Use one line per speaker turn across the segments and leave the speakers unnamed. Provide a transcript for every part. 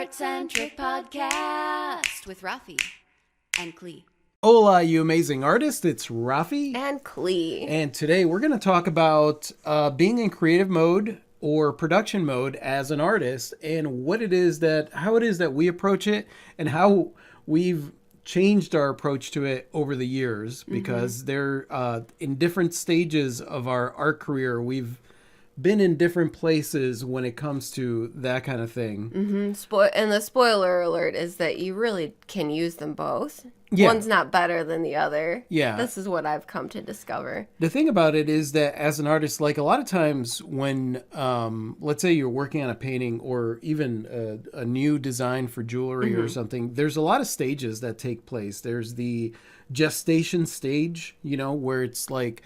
Art-centric podcast with Rafi and Klee.
Hola, you amazing artist. It's Rafi.
And Klee.
And today we're going to talk about being in creative mode or production mode as an artist and how it is that we approach it and how we've changed our approach to it over the years because they're in different stages of our art career. We've been in different places when it comes to that kind of thing.
And the spoiler alert is that you really can use them both.
Yeah.
One's not better than the other.
Yeah.
This is what I've come to discover.
The thing about it is that as an artist, like a lot of times when, let's say you're working on a painting or even a new design for jewelry or something, there's a lot of stages that take place. There's the gestation stage, where it's like,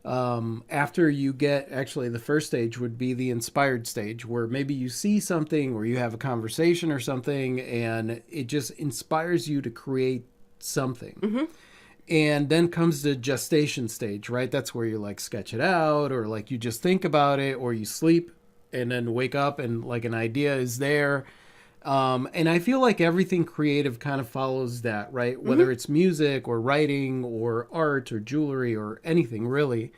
after you get, actually the first stage would be the inspired stage where maybe you see something or you have a conversation or something and it just inspires you to create something. And then comes the gestation stage, right? That's where you like sketch it out or like you just think about it or you sleep and then wake up and like an idea is there. And I feel like everything creative kind of follows that, right? Whether it's music or writing or art or jewelry or anything really.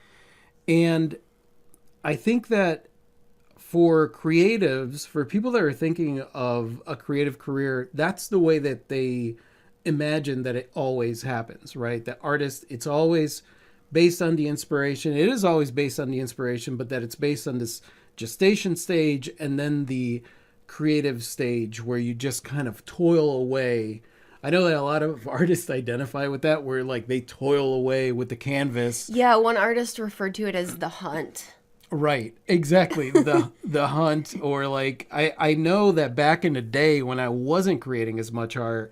And I think that for creatives, for people that are thinking of a creative career, that's the way that they imagine that it always happens, right? That artist, it's always based on the inspiration. It is always based on the inspiration, but that it's based on this gestation stage and then the creative stage where you just kind of toil away. I know that a lot of artists identify with that, where like they toil away with the canvas.
Yeah, one artist referred to it as the hunt.
Right, exactly. The hunt, or like I know that back in the day when I wasn't creating as much art,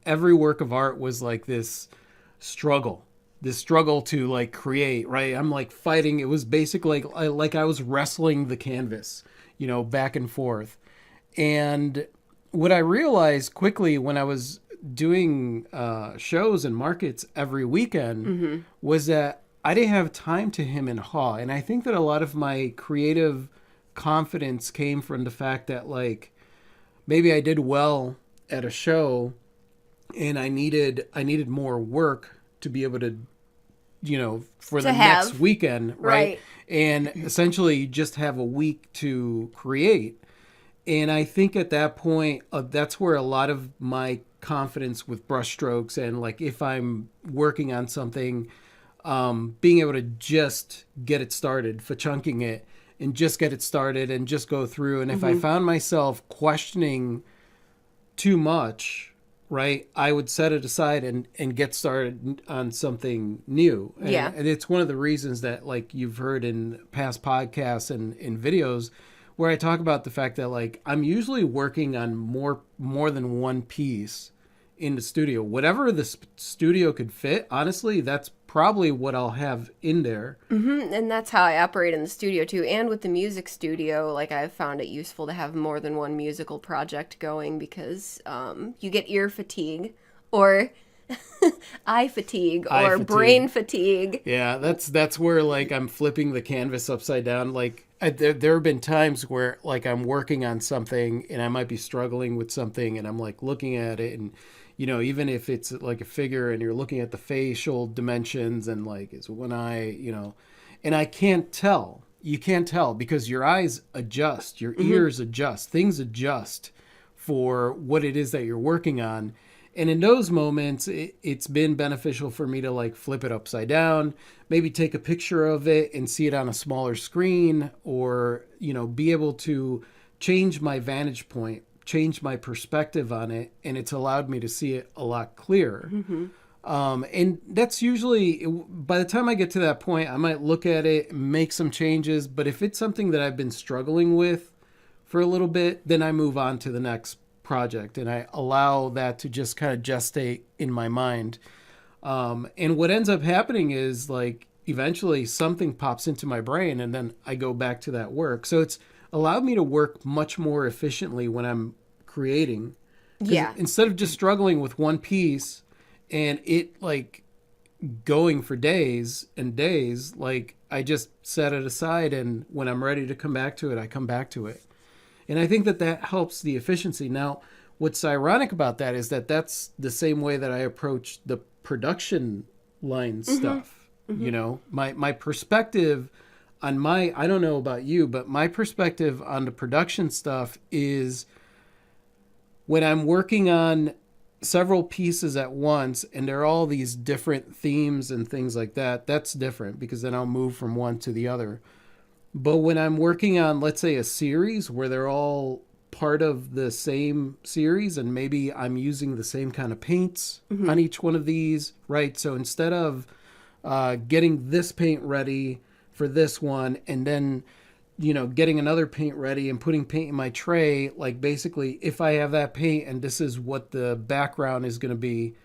every work of art was like this struggle to like create, right? I'm like fighting. It was basically like I was wrestling the canvas, back and forth. And what I realized quickly when I was doing shows and markets every weekend was that I didn't have time to hem and haw. And I think that a lot of my creative confidence came from the fact that like maybe I did well at a show and I needed more work to be able to, for the next weekend, right? And essentially you just have a week to create. And I think at that point, that's where a lot of my confidence with brushstrokes and like if I'm working on something, being able to just get it started, chunking it and just get it started and just go through. And if I found myself questioning too much, right, I would set it aside and get started on something new. And it's one of the reasons that like you've heard in past podcasts and in videos where I talk about the fact that like I'm usually working on more than one piece in the studio. Whatever the studio could fit, honestly, that's probably what I'll have in there.
And that's how I operate in the studio too. And with the music studio, like I've found it useful to have more than one musical project going because you get ear fatigue or eye fatigue or brain fatigue.
Yeah, that's where like I'm flipping the canvas upside down. Like there have been times where like I'm working on something and I might be struggling with something and I'm like looking at it and even if it's like a figure and you're looking at the facial dimensions and like is one eye, and I can't tell. You can't tell because your eyes adjust, your ears adjust, things adjust for what it is that you're working on. And in those moments, it's been beneficial for me to like flip it upside down, maybe take a picture of it and see it on a smaller screen or, be able to change my vantage point, change my perspective on it. And it's allowed me to see it a lot clearer. And that's usually, by the time I get to that point, I might look at it, make some changes. But if it's something that I've been struggling with for a little bit, then I move on to the next project and I allow that to just kind of gestate in my mind. And what ends up happening is like eventually something pops into my brain and then I go back to that work. So it's allowed me to work much more efficiently when I'm creating.
Yeah.
Instead of just struggling with one piece and it like going for days and days, like I just set it aside and when I'm ready to come back to it, I come back to it. And I think that that helps the efficiency. Now, what's ironic about that is that that's the same way that I approach the production line stuff. You know, my perspective on I don't know about you, but my perspective on the production stuff is when I'm working on several pieces at once and there are all these different themes and things like that, that's different because then I'll move from one to the other. But when I'm working on, let's say, a series where they're all part of the same series and maybe I'm using the same kind of paints on each one of these, right? So instead of getting this paint ready for this one and then, you know, getting another paint ready and putting paint in my tray, like basically if I have that paint and this is what the background is going to be,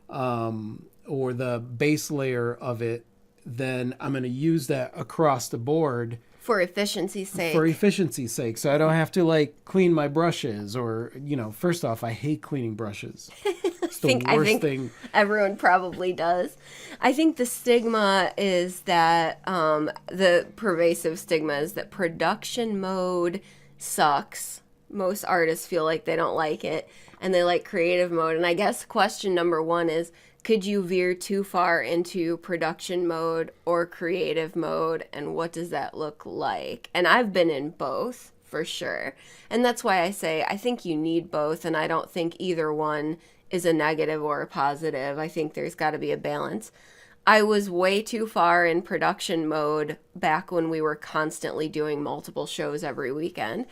or the base layer of it, then I'm going to use that across the board.
For efficiency's sake.
For efficiency's sake. So I don't have to like clean my brushes or, you know, first off, I hate cleaning brushes. It's the worst thing.
Everyone probably does. I think the stigma is that, the pervasive stigma is that production mode sucks. Most artists feel like they don't like it and they like creative mode. And I guess question number one is, could you veer too far into production mode or creative mode, and what does that look like? And I've been in both, for sure. And that's why I say I think you need both, and I don't think either one is a negative or a positive. I think there's got to be a balance. I was way too far in production mode back when we were constantly doing multiple shows every weekend,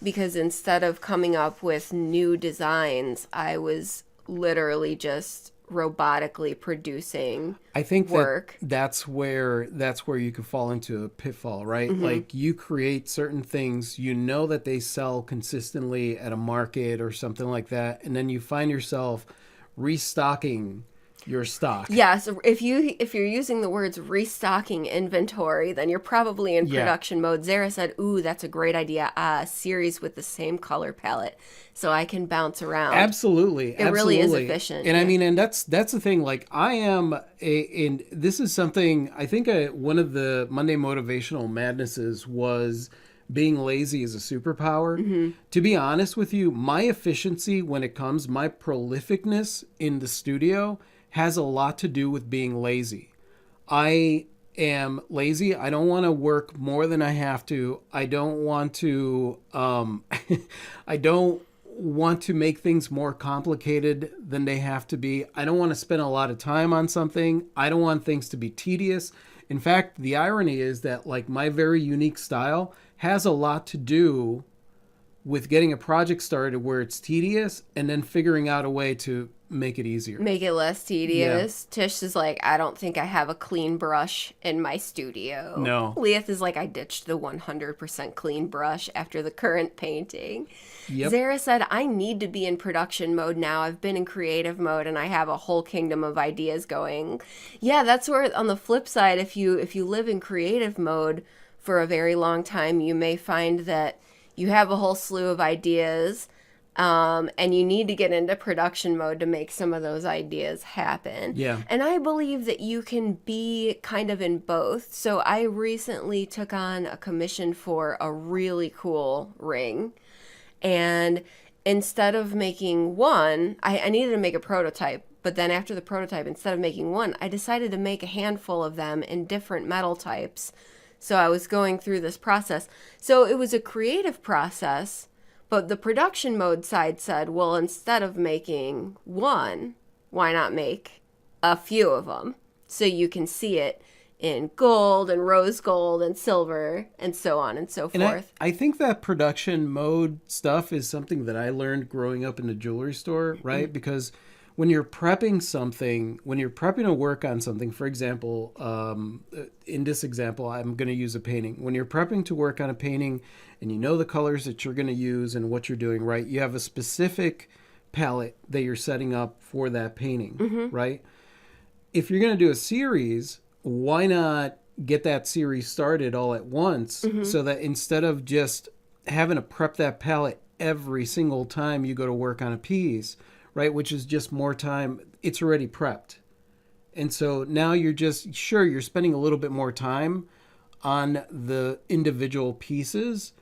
because instead of coming up with new designs, I was literally just robotically producing
I think
work.
That's where you could fall into a pitfall, right? Like you create certain things, you know that they sell consistently at a market or something like that, and then you find yourself restocking your stock.
Yeah, so if you're using the words restocking inventory, then you're probably in production mode. Zara said, "Ooh, that's a great idea. A series with the same color palette, so I can bounce around."
Absolutely,
it really is efficient.
And I mean, and that's the thing. Like I am, and this is something I think one of the Monday Motivational Madnesses was being lazy is a superpower. To be honest with you, my efficiency when it comes, my prolificness in the studio has a lot to do with being lazy. I am lazy. I don't want to work more than I have to. I don't want to I don't want to make things more complicated than they have to be. I don't want to spend a lot of time on something. I don't want things to be tedious. In fact, the irony is that like my very unique style has a lot to do with getting a project started where it's tedious and then figuring out a way to make it easier.
Make it less tedious. Yeah. Tish is like, I don't think I have a clean brush in my studio.
No.
Leith is like, I ditched the 100% clean brush after the current painting.
Yep.
Zara said, I need to be in production mode now. I've been in creative mode and I have a whole kingdom of ideas going. Yeah, that's where on the flip side, if you live in creative mode for a very long time, you may find that you have a whole slew of ideas, and you need to get into production mode to make some of those ideas happen.
Yeah.
And I believe that you can be kind of in both. So I recently took on a commission for a really cool ring. And instead of making one, I needed to make a prototype. But then after the prototype, instead of making one, I decided to make a handful of them in different metal types. So I was going through this process. So it was a creative process, but the production mode side said, well, instead of making one, why not make a few of them so you can see it in gold and rose gold and silver and so on and so forth.
I think that production mode stuff is something that I learned growing up in the jewelry store, right? Because when you're prepping something, when you're prepping to work on something, for example, in this example, I'm going to use a painting. When you're prepping to work on a painting and you know the colors that you're going to use and what you're doing, right? You have a specific palette that you're setting up for that painting, right? If you're going to do a series, why not get that series started all at once so that instead of just having to prep that palette every single time you go to work on a piece, right, which is just more time, it's already prepped. And so now you're just, you're spending a little bit more time on the individual pieces,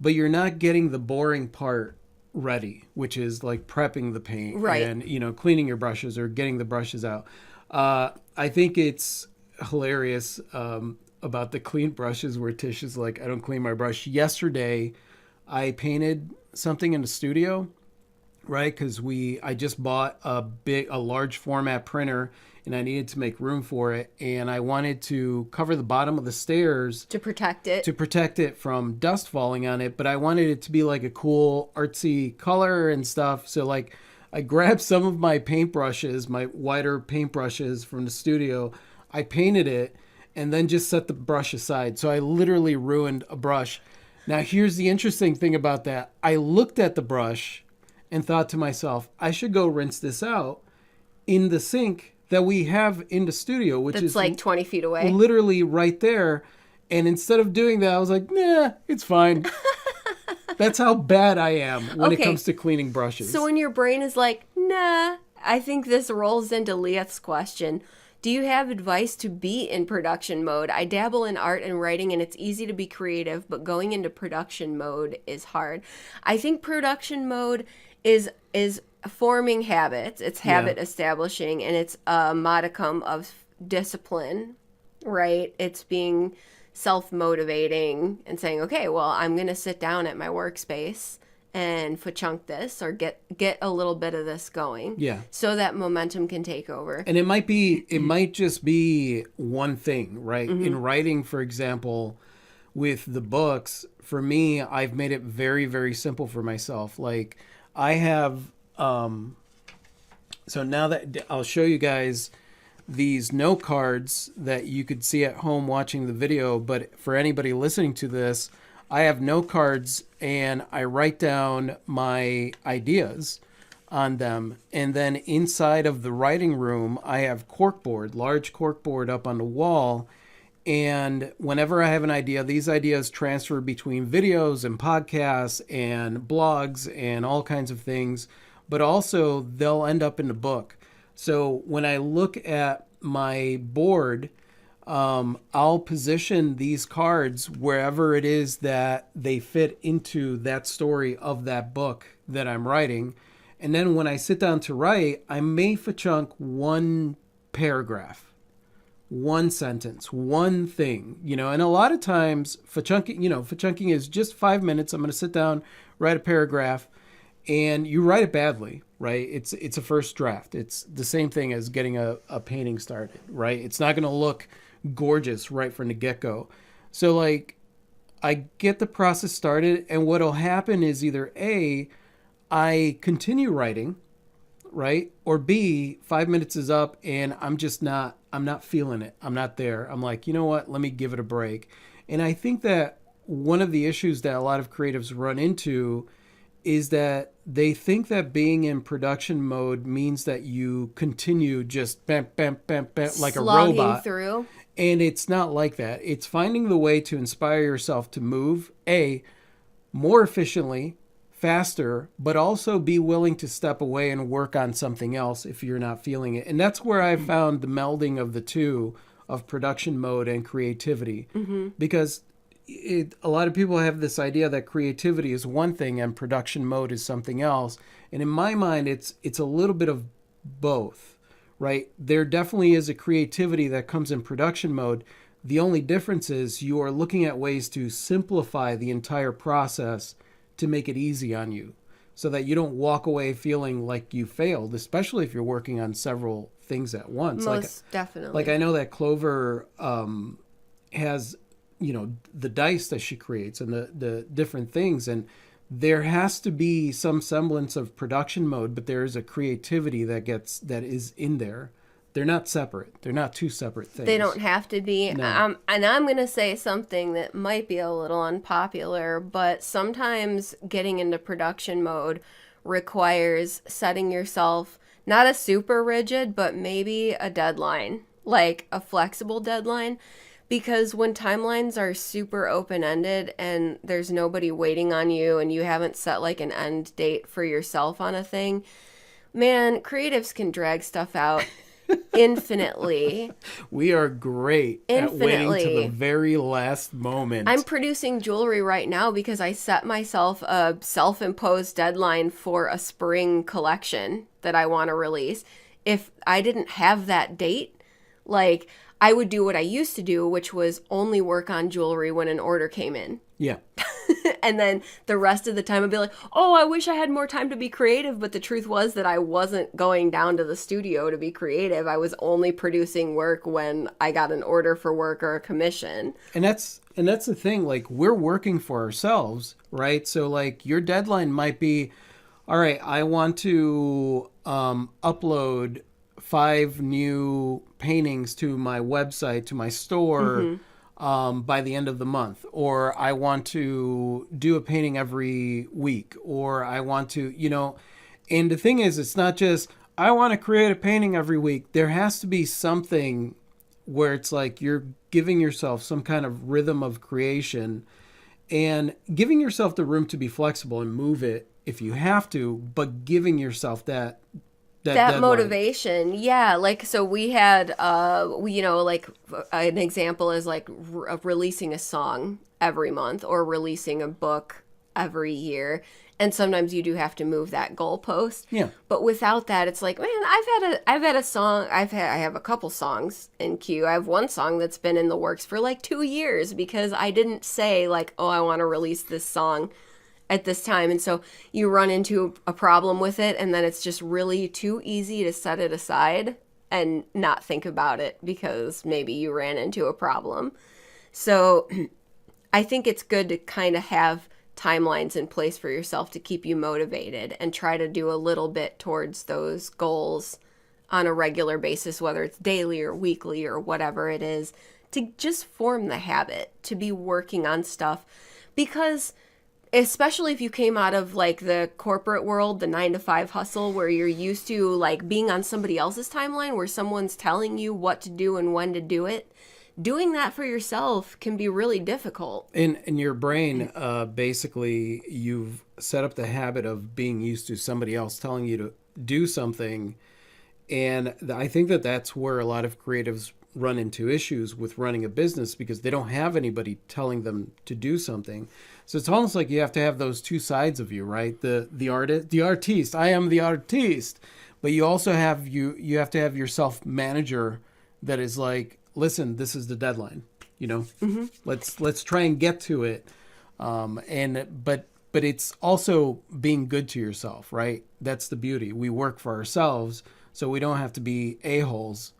but you're not getting the boring part ready, which is like prepping the paint
Right.
and, cleaning your brushes or getting the brushes out. I think it's hilarious about the clean brushes where Tish is like, I don't clean my brush. Yesterday, I painted something in the studio, right? Because I just bought a large format printer and I needed to make room for it. And I wanted to cover the bottom of the stairs
To protect it.
From dust falling on it, but I wanted it to be like a cool artsy color and stuff. So like I grabbed some of my paintbrushes, my wider paintbrushes from the studio. I painted it and then just set the brush aside. So I literally ruined a brush. Now here's the interesting thing about that. I looked at the brush and thought to myself, I should go rinse this out in the sink that we have in the studio, which
That's
is
like 20 feet away.
literally right there. And instead of doing that, I was like, nah, it's fine. That's how bad I am when it
Okay.
comes to cleaning brushes.
So when your brain is like, nah, I think this rolls into Leah's question. Do you have advice to be in production mode? I dabble in art and writing and it's easy to be creative, but going into production mode is hard. I think production mode is forming habits. It's habit establishing, and it's a modicum of discipline, right? It's being self-motivating and saying, okay, well, I'm going to sit down at my workspace and chunk this or get a little bit of this going.
Yeah.
So that momentum can take over.
And it might just be one thing, right? In writing, for example, with the books, for me, I've made it very, very simple for myself. Like I have, so now that I'll show you guys these note cards that you could see at home watching the video, but for anybody listening to this, I have note cards and I write down my ideas on them. And then inside of the writing room, I have large corkboard up on the wall. And whenever I have an idea, these ideas transfer between videos and podcasts and blogs and all kinds of things, but also they'll end up in the book. So when I look at my board, I'll position these cards wherever it is that they fit into that story of that book that I'm writing. And then when I sit down to write, I may chunk one paragraph, one sentence, one thing, and a lot of times chunking is just 5 minutes. I'm going to sit down, write a paragraph, and you write it badly, right? It's a first draft. It's the same thing as getting a painting started, right? It's not going to look gorgeous right from the get-go. So like I get the process started, and what'll happen is either A, I continue writing, right? Or B, 5 minutes is up and I'm not feeling it. I'm not there. I'm like, you know what? Let me give it a break. And I think that one of the issues that a lot of creatives run into is that they think that being in production mode means that you continue just bam, bam, bam, bam, like
Slogging
a robot.
through.
And it's not like that. It's finding the way to inspire yourself to move, A, more efficiently, faster, but also be willing to step away and work on something else if you're not feeling it. And that's where I found the melding of the two, of production mode and creativity. Because a lot of people have this idea that creativity is one thing and production mode is something else. And in my mind, it's a little bit of both, right? There definitely is a creativity that comes in production mode. The only difference is you are looking at ways to simplify the entire process to make it easy on you so that you don't walk away feeling like you failed, especially if you're working on several things at once.
Most definitely.
Like I know that Clover has, the dice that she creates and the different things. And there has to be some semblance of production mode, but there is a creativity that is in there. They're not separate. They're not two separate things.
They don't have to be.
No.
And I'm going to say something that might be a little unpopular, but sometimes getting into production mode requires setting yourself not a super rigid, but maybe a deadline, like a flexible deadline. Because when timelines are super open-ended and there's nobody waiting on you and you haven't set like an end date for yourself on a thing, man, creatives can drag stuff out infinitely.
We are great at waiting to the
Infinitely.
very last moment.
I'm producing jewelry right now because I set myself a self-imposed deadline for a spring collection that I want to release. If I didn't have that date, like I would do what I used to do, which was only work on jewelry when an order came in.
Yeah.
And then the rest of the time I'd be like, oh, I wish I had more time to be creative. But the truth was that I wasn't going down to the studio to be creative. I was only producing work when I got an order for work or a commission.
And that's the thing, like we're working for ourselves, right? So like your deadline might be, all right, I want to upload 5 new paintings to my website, to my store by the end of the month, or I want to do a painting every week, or I want to, and the thing is, it's not just, I want to create a painting every week. There has to be something where it's like you're giving yourself some kind of rhythm of creation and giving yourself the room to be flexible and move it if you have to, but giving yourself that deadline.
Motivation, yeah. Like, so we had like an example is like releasing a song every month or releasing a book every year, and sometimes you do have to move that goalpost.
Yeah.
But without that, it's like, man, I've had a song, I have a couple songs in queue. I have one song that's been in the works for like 2 years because I didn't say like, oh, I want to release this song at this time. And so you run into a problem with it, and then it's just really too easy to set it aside and not think about it because maybe you ran into a problem. So I think it's good to kind of have timelines in place for yourself to keep you motivated and try to do a little bit towards those goals on a regular basis, whether it's daily or weekly or whatever it is, to just form the habit to be working on stuff. Because especially if you came out of like the corporate world, the 9-to-5 hustle, where you're used to like being on somebody else's timeline where someone's telling you what to do and when to do it, doing that for yourself can be really difficult.
In your brain, basically, you've set up the habit of being used to somebody else telling you to do something. And I think that that's where a lot of creatives run into issues with running a business, because they don't have anybody telling them to do something. So it's almost like you have to have those two sides of you, right? The artist, the artiste. I am the artiste. But you also have you have to have your self-manager that is like, listen, this is the deadline. Let's try and get to it. But it's also being good to yourself, right? That's the beauty. We work for ourselves, so we don't have to be a-holes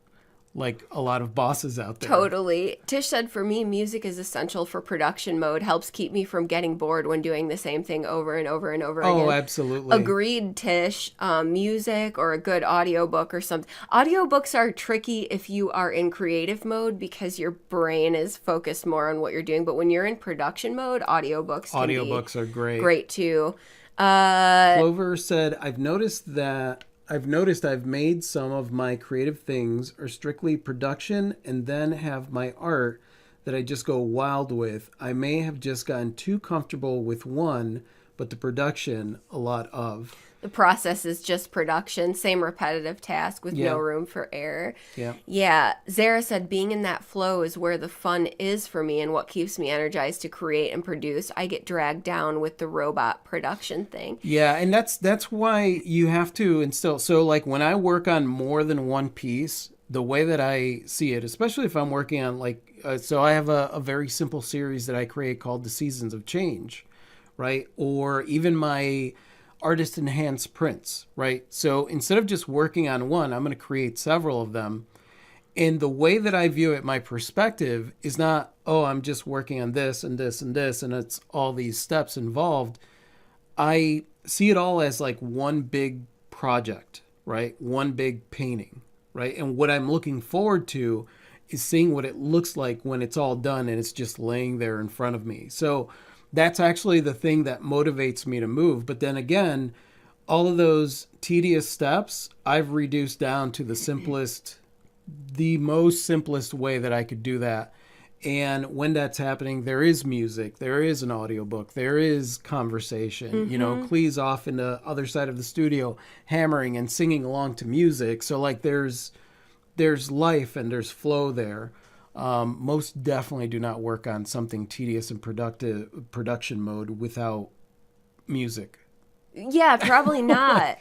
like a lot of bosses out there.
Totally. Tish said, for me, music is essential for production mode, helps keep me from getting bored when doing the same thing over and over and over again.
Oh, absolutely.
Agreed, Tish. Music or a good audiobook or something. Audiobooks are tricky if you are in creative mode because your brain is focused more on what you're doing. But when you're in production mode, audiobooks
are great.
Great too.
Clover said, I've noticed I've made some of my creative things are strictly production and then have my art that I just go wild with. I may have just gotten too comfortable with one, but the production, a lot of.
The process is just production, same repetitive task with no room for error. Yeah. Zara said, being in that flow is where the fun is for me and what keeps me energized to create and produce. I get dragged down with the robot production thing.
Yeah, and that's why you have to instill. So like when I work on more than one piece, the way that I see it, especially if I'm working on so I have a very simple series that I create called The Seasons of Change, right? Or even my artist enhanced prints, right? So instead of just working on one, I'm going to create several of them. And the way that I view it, my perspective is not, oh, I'm just working on this and this and this, and it's all these steps involved. I see it all as like one big project, right? One big painting, right? And what I'm looking forward to is seeing what it looks like when it's all done and it's just laying there in front of me. So that's actually the thing that motivates me to move. But then again, all of those tedious steps, I've reduced down to the most simplest way that I could do that. And when that's happening, there is music, there is an audiobook, there is conversation. Clee's off in the other side of the studio hammering and singing along to music. So like there's there's life and there's flow there. Most definitely do not work on something tedious and production mode without music.
Yeah, probably not.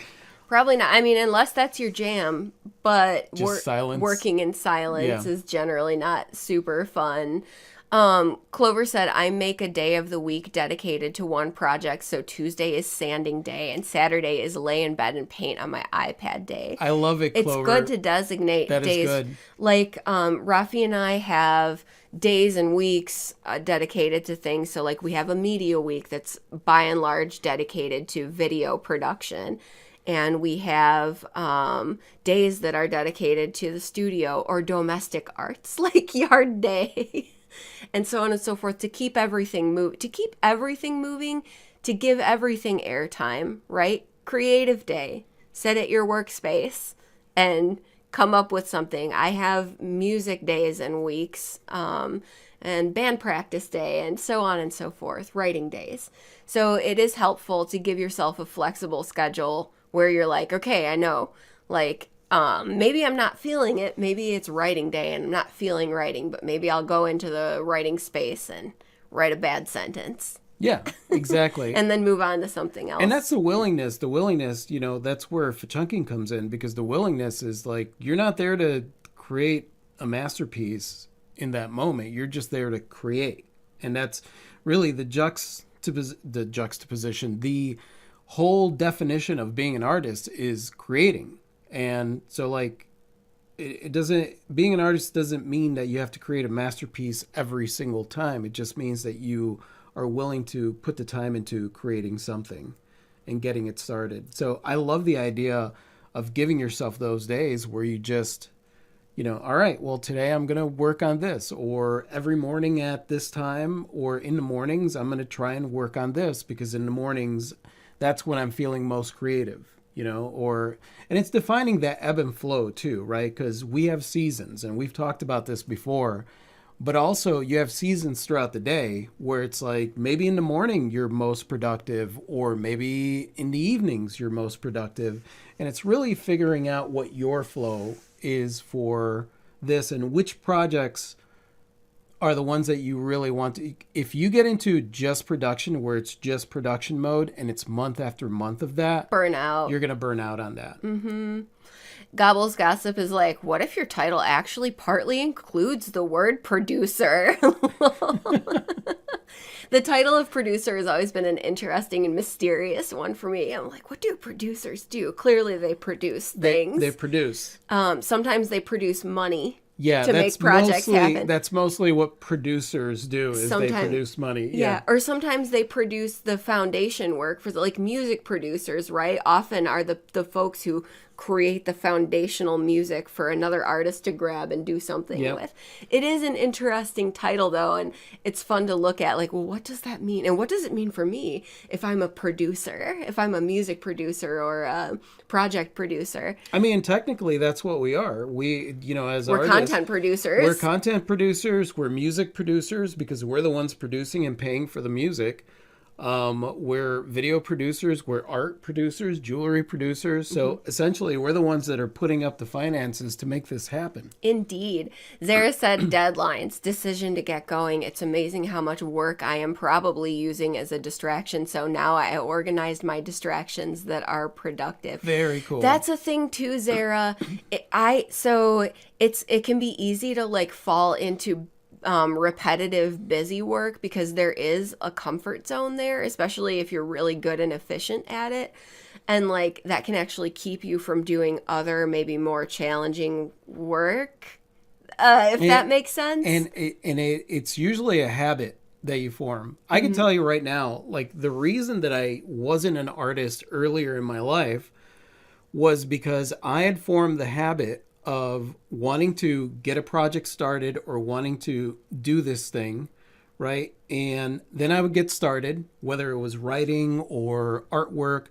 Probably not. I mean, unless that's your jam, but
Just silence.
Working in silence
Yeah.
is generally not super fun. Clover said, I make a day of the week dedicated to one project. So Tuesday is sanding day and Saturday is lay in bed and paint on my iPad day.
I love it,
It's
Clover.
good to designate
That is
days.
good.
Like, Rafi and I have days and weeks dedicated to things. So, like, we have a media week that's by and large dedicated to video production. And we have days that are dedicated to the studio or domestic arts, like yard day. And so on and so forth, to keep everything moving, to give everything airtime, right? Creative day, sit at your workspace and come up with something. I have music days and weeks, and band practice day, and so on and so forth, writing days. So it is helpful to give yourself a flexible schedule where you're like, okay, I know, like, maybe I'm not feeling it. Maybe it's writing day and I'm not feeling writing, but maybe I'll go into the writing space and write a bad sentence
Yeah, exactly.
and then move on to something else.
And that's the willingness. The willingness, that's where chunking comes in, because the willingness is like, you're not there to create a masterpiece in that moment. You're just there to create. And that's really the juxtaposition. The whole definition of being an artist is creating. And so, like, it doesn't, being an artist doesn't mean that you have to create a masterpiece every single time. It just means that you are willing to put the time into creating something and getting it started. So I love the idea of giving yourself those days where you just, all right, well, today I'm going to work on this, or every morning at this time, or in the mornings, I'm going to try and work on this, because in the mornings, that's when I'm feeling most creative. And it's defining that ebb and flow too, right? Because we have seasons, and we've talked about this before, but also you have seasons throughout the day where it's like, maybe in the morning you're most productive, or maybe in the evenings you're most productive. And it's really figuring out what your flow is for this, and which projects are the ones that you really want to. If you get into just production, where it's just production mode and it's month after month of that,
burnout.
you're going to burn out on that.
Mm-hmm. Gobbles Gossip is like, what if your title actually partly includes the word producer? The title of producer has always been an interesting and mysterious one for me. I'm like, what do producers do? Clearly they produce things.
They produce.
Sometimes they produce money.
Yeah,
to make projects happen.
That's mostly what producers do, is they produce money.
Yeah, or sometimes they produce the foundation work for like music producers, right? Often are the folks who create the foundational music for another artist to grab and do something with. It is an interesting title though, and it's fun to look at, like, well, what does that mean? And what does it mean for me if I'm a producer, if I'm a music producer or a project producer?
I mean, technically that's what we are. We, as
we're
artists,
content producers.
We're content producers, we're music producers, because we're the ones producing and paying for the music. We're video producers, we're art producers, jewelry producers. So essentially, we're the ones that are putting up the finances to make this happen.
Indeed. Zara said deadlines, decision to get going. It's amazing how much work I am probably using as a distraction. So now I organized my distractions that are productive.
Very cool.
That's a thing too, Zara. It can be easy to like fall into repetitive busy work, because there is a comfort zone there, especially if you're really good and efficient at it, and like that can actually keep you from doing other maybe more challenging work, if that makes sense.
And it's usually a habit that you form. I can tell you right now, like, the reason that I wasn't an artist earlier in my life was because I had formed the habit of wanting to get a project started or wanting to do this thing, right? And then I would get started, whether it was writing or artwork,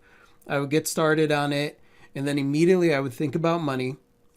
I would get started on it. And then immediately I would think about money,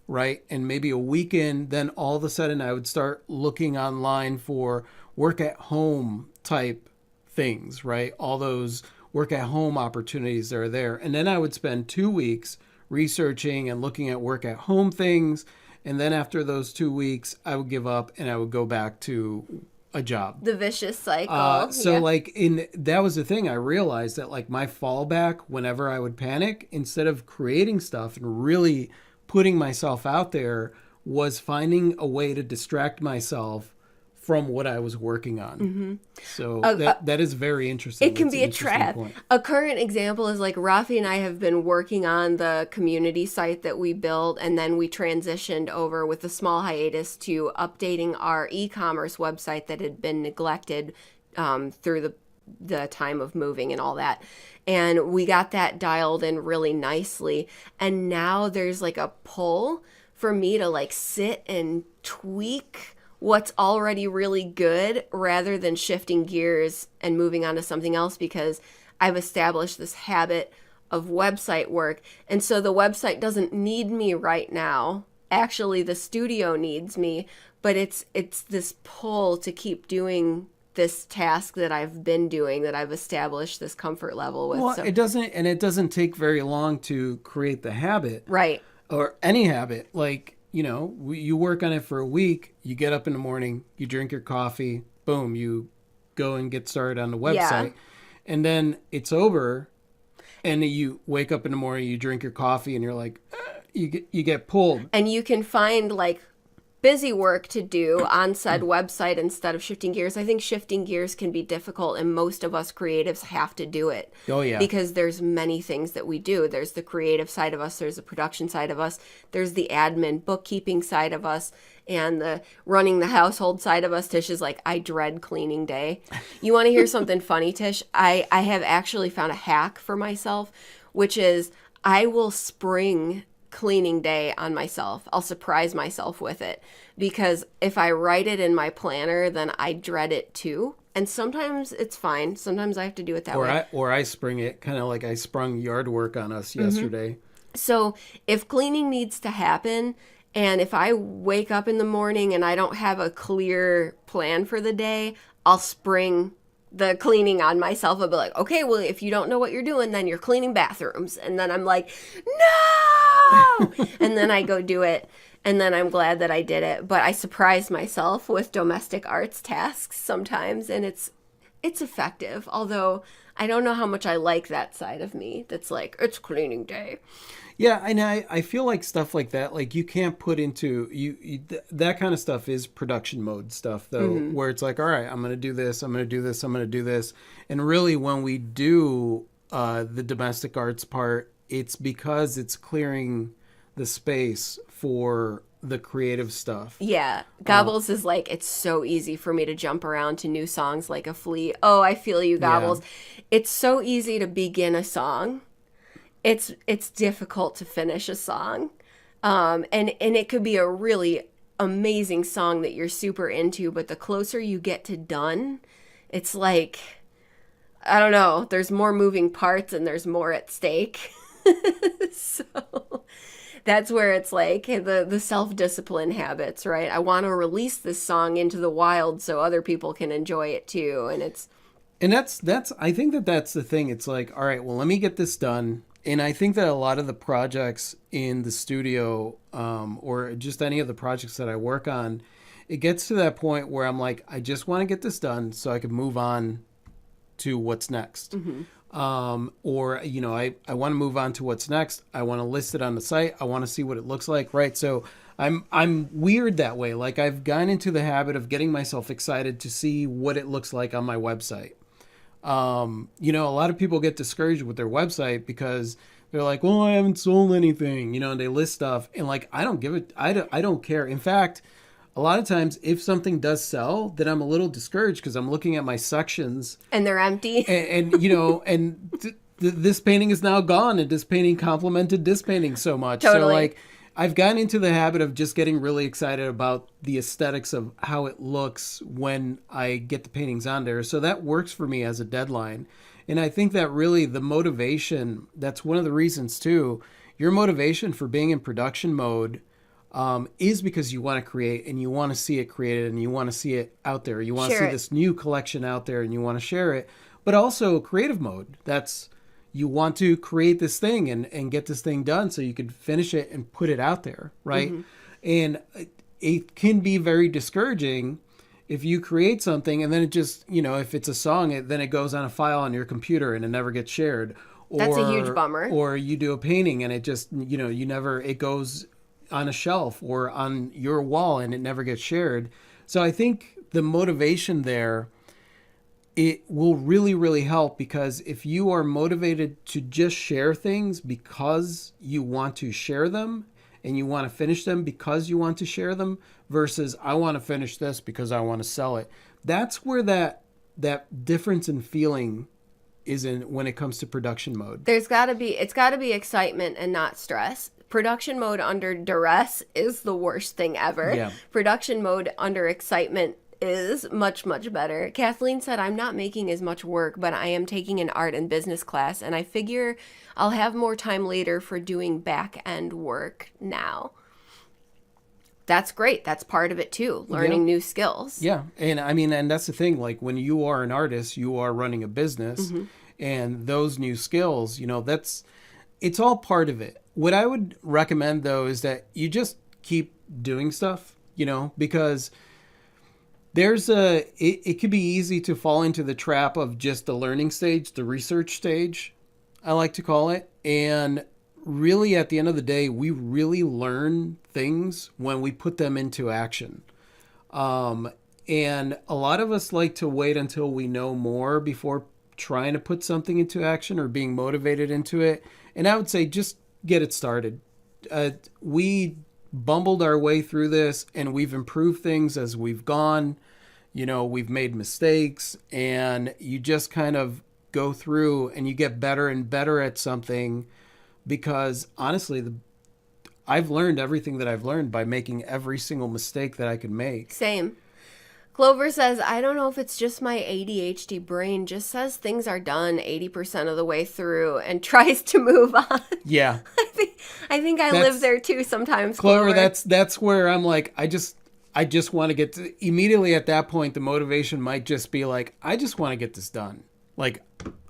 right? And maybe a weekend, then all of a sudden I would start looking online for work at home type things, right? All those work at home opportunities that are there. And then I would spend 2 weeks researching and looking at work at home things. And then after those 2 weeks, I would give up and I would go back to a job.
The vicious cycle.
So
yeah.
like that was the thing. I realized that like my fallback whenever I would panic, instead of creating stuff and really putting myself out there, was finding a way to distract myself from what I was working on. So that is very interesting.
It can
It's
be
an
a
interesting
trap.
point.
A current example is like Rafi and I have been working on the community site that we built, and then we transitioned over with a small hiatus to updating our e-commerce website that had been neglected through the time of moving and all that. And we got that dialed in really nicely. And now there's like a pull for me to like sit and tweak what's already really good rather than shifting gears and moving on to something else, because I've established this habit of website work. And so the website doesn't need me right now. Actually, the studio needs me, but it's this pull to keep doing this task that I've been doing, that I've established this comfort level with.
Well,
So-
it doesn't take very long to create the habit.
right.
Or any habit. Like, you work on it for a week, you get up in the morning, you drink your coffee, boom, you go and get started on the website.
Yeah.
And then it's over, and you wake up in the morning, you drink your coffee, and you're like, you get pulled.
And you can find like busy work to do on said website instead of shifting gears. I think shifting gears can be difficult, and most of us creatives have to do it.
Oh, yeah.
Because there's many things that we do. There's the creative side of us, there's the production side of us, there's the admin bookkeeping side of us, and the running the household side of us. Tish is like, I dread cleaning day. You want to hear something funny, Tish? I have actually found a hack for myself, which is I will spring cleaning day on myself. I'll surprise myself with it, because if I write it in my planner, then I dread it too. And sometimes it's fine. Sometimes I have to do it that way.
Or I spring it, kind of like I sprung yard work on us yesterday.
So if cleaning needs to happen, and if I wake up in the morning and I don't have a clear plan for the day, I'll spring the cleaning on myself. I'll be like, okay, well, if you don't know what you're doing, then you're cleaning bathrooms. And then I'm like, no! And then I go do it. And then I'm glad that I did it. But I surprise myself with domestic arts tasks sometimes, and it's effective. Although I don't know how much I like that side of me that's like, it's cleaning day.
Yeah, and I feel like stuff like that, like you can't put into that kind of stuff is production mode stuff though, where it's like, all right, I'm gonna do this, I'm gonna do this, I'm gonna do this, and really when we do the domestic arts part, it's because it's clearing the space for the creative stuff.
Yeah, Gobbles is like, it's so easy for me to jump around to new songs like a flea. Oh, I feel you, Gobbles. Yeah. It's so easy to begin a song. It's difficult to finish a song. And it could be a really amazing song that you're super into, but the closer you get to done, it's like, I don't know, there's more moving parts and there's more at stake. So that's where it's like the self-discipline habits, right? I want to release this song into the wild so other people can enjoy it too. And
that's I think that's the thing. It's like, all right, well, let me get this done. And I think that a lot of the projects in the studio, or just any of the projects that I work on, it gets to that point where I'm like, I just want to get this done so I can move on to what's next. Or, I want to move on to what's next. I want to list it on the site. I want to see what it looks like, right? So I'm weird that way. Like I've gotten into the habit of getting myself excited to see what it looks like on my website. A lot of people get discouraged with their website because they're like, well, I haven't sold anything, and they list stuff. And like, I don't care. In fact, a lot of times if something does sell, then I'm a little discouraged because I'm looking at my sections
and they're empty.
This painting is now gone and this painting complemented this painting so much.
Totally.
So like, I've gotten into the habit of just getting really excited about the aesthetics of how it looks when I get the paintings on there. So that works for me as a deadline. And I think that really the motivation, that's one of the reasons too, your motivation for being in production mode is because you want to create and you want to see it created and you want to see it out there. You want to see this new collection out there and you want to share it. But also creative mode, that's you want to create this thing and get this thing done so you can finish it and put it out there, right? And it can be very discouraging if you create something and then it just, if it's a song, then it goes on a file on your computer and it never gets shared.
That's a huge bummer.
Or you do a painting and it just, it goes on a shelf or on your wall and it never gets shared. So I think the motivation there, it will really, really help, because if you are motivated to just share things because you want to share them and you want to finish them because you want to share them versus I want to finish this because I want to sell it, that's where that difference in feeling is in when it comes to production mode.
It's got to be excitement and not stress. Production mode under duress is the worst thing ever.
Yeah.
Production mode under excitement is much, much better. Kathleen said, I'm not making as much work, but I am taking an art and business class, and I figure I'll have more time later for doing back end work now. That's great. That's part of it too, learning new skills.
Yeah. And I mean, and that's the thing, like when you are an artist, you are running a business, and those new skills, it's all part of it. What I would recommend though is that you just keep doing stuff, because it could be easy to fall into the trap of just the learning stage, the research stage, I like to call it. And really at the end of the day, we really learn things when we put them into action. And a lot of us like to wait until we know more before trying to put something into action or being motivated into it. And I would say just get it started. We bumbled our way through this and we've improved things as we've gone. We've made mistakes, and you just kind of go through and you get better and better at something, because honestly, I've learned everything that I've learned by making every single mistake that I could make.
Same. Clover says, I don't know if it's just my ADHD brain, just says things are done 80% of the way through and tries to move on.
Yeah.
I think I live there too sometimes,
Clover. That's where I'm like, I just want to get to, immediately at that point, the motivation might just be like, I just want to get this done. Like,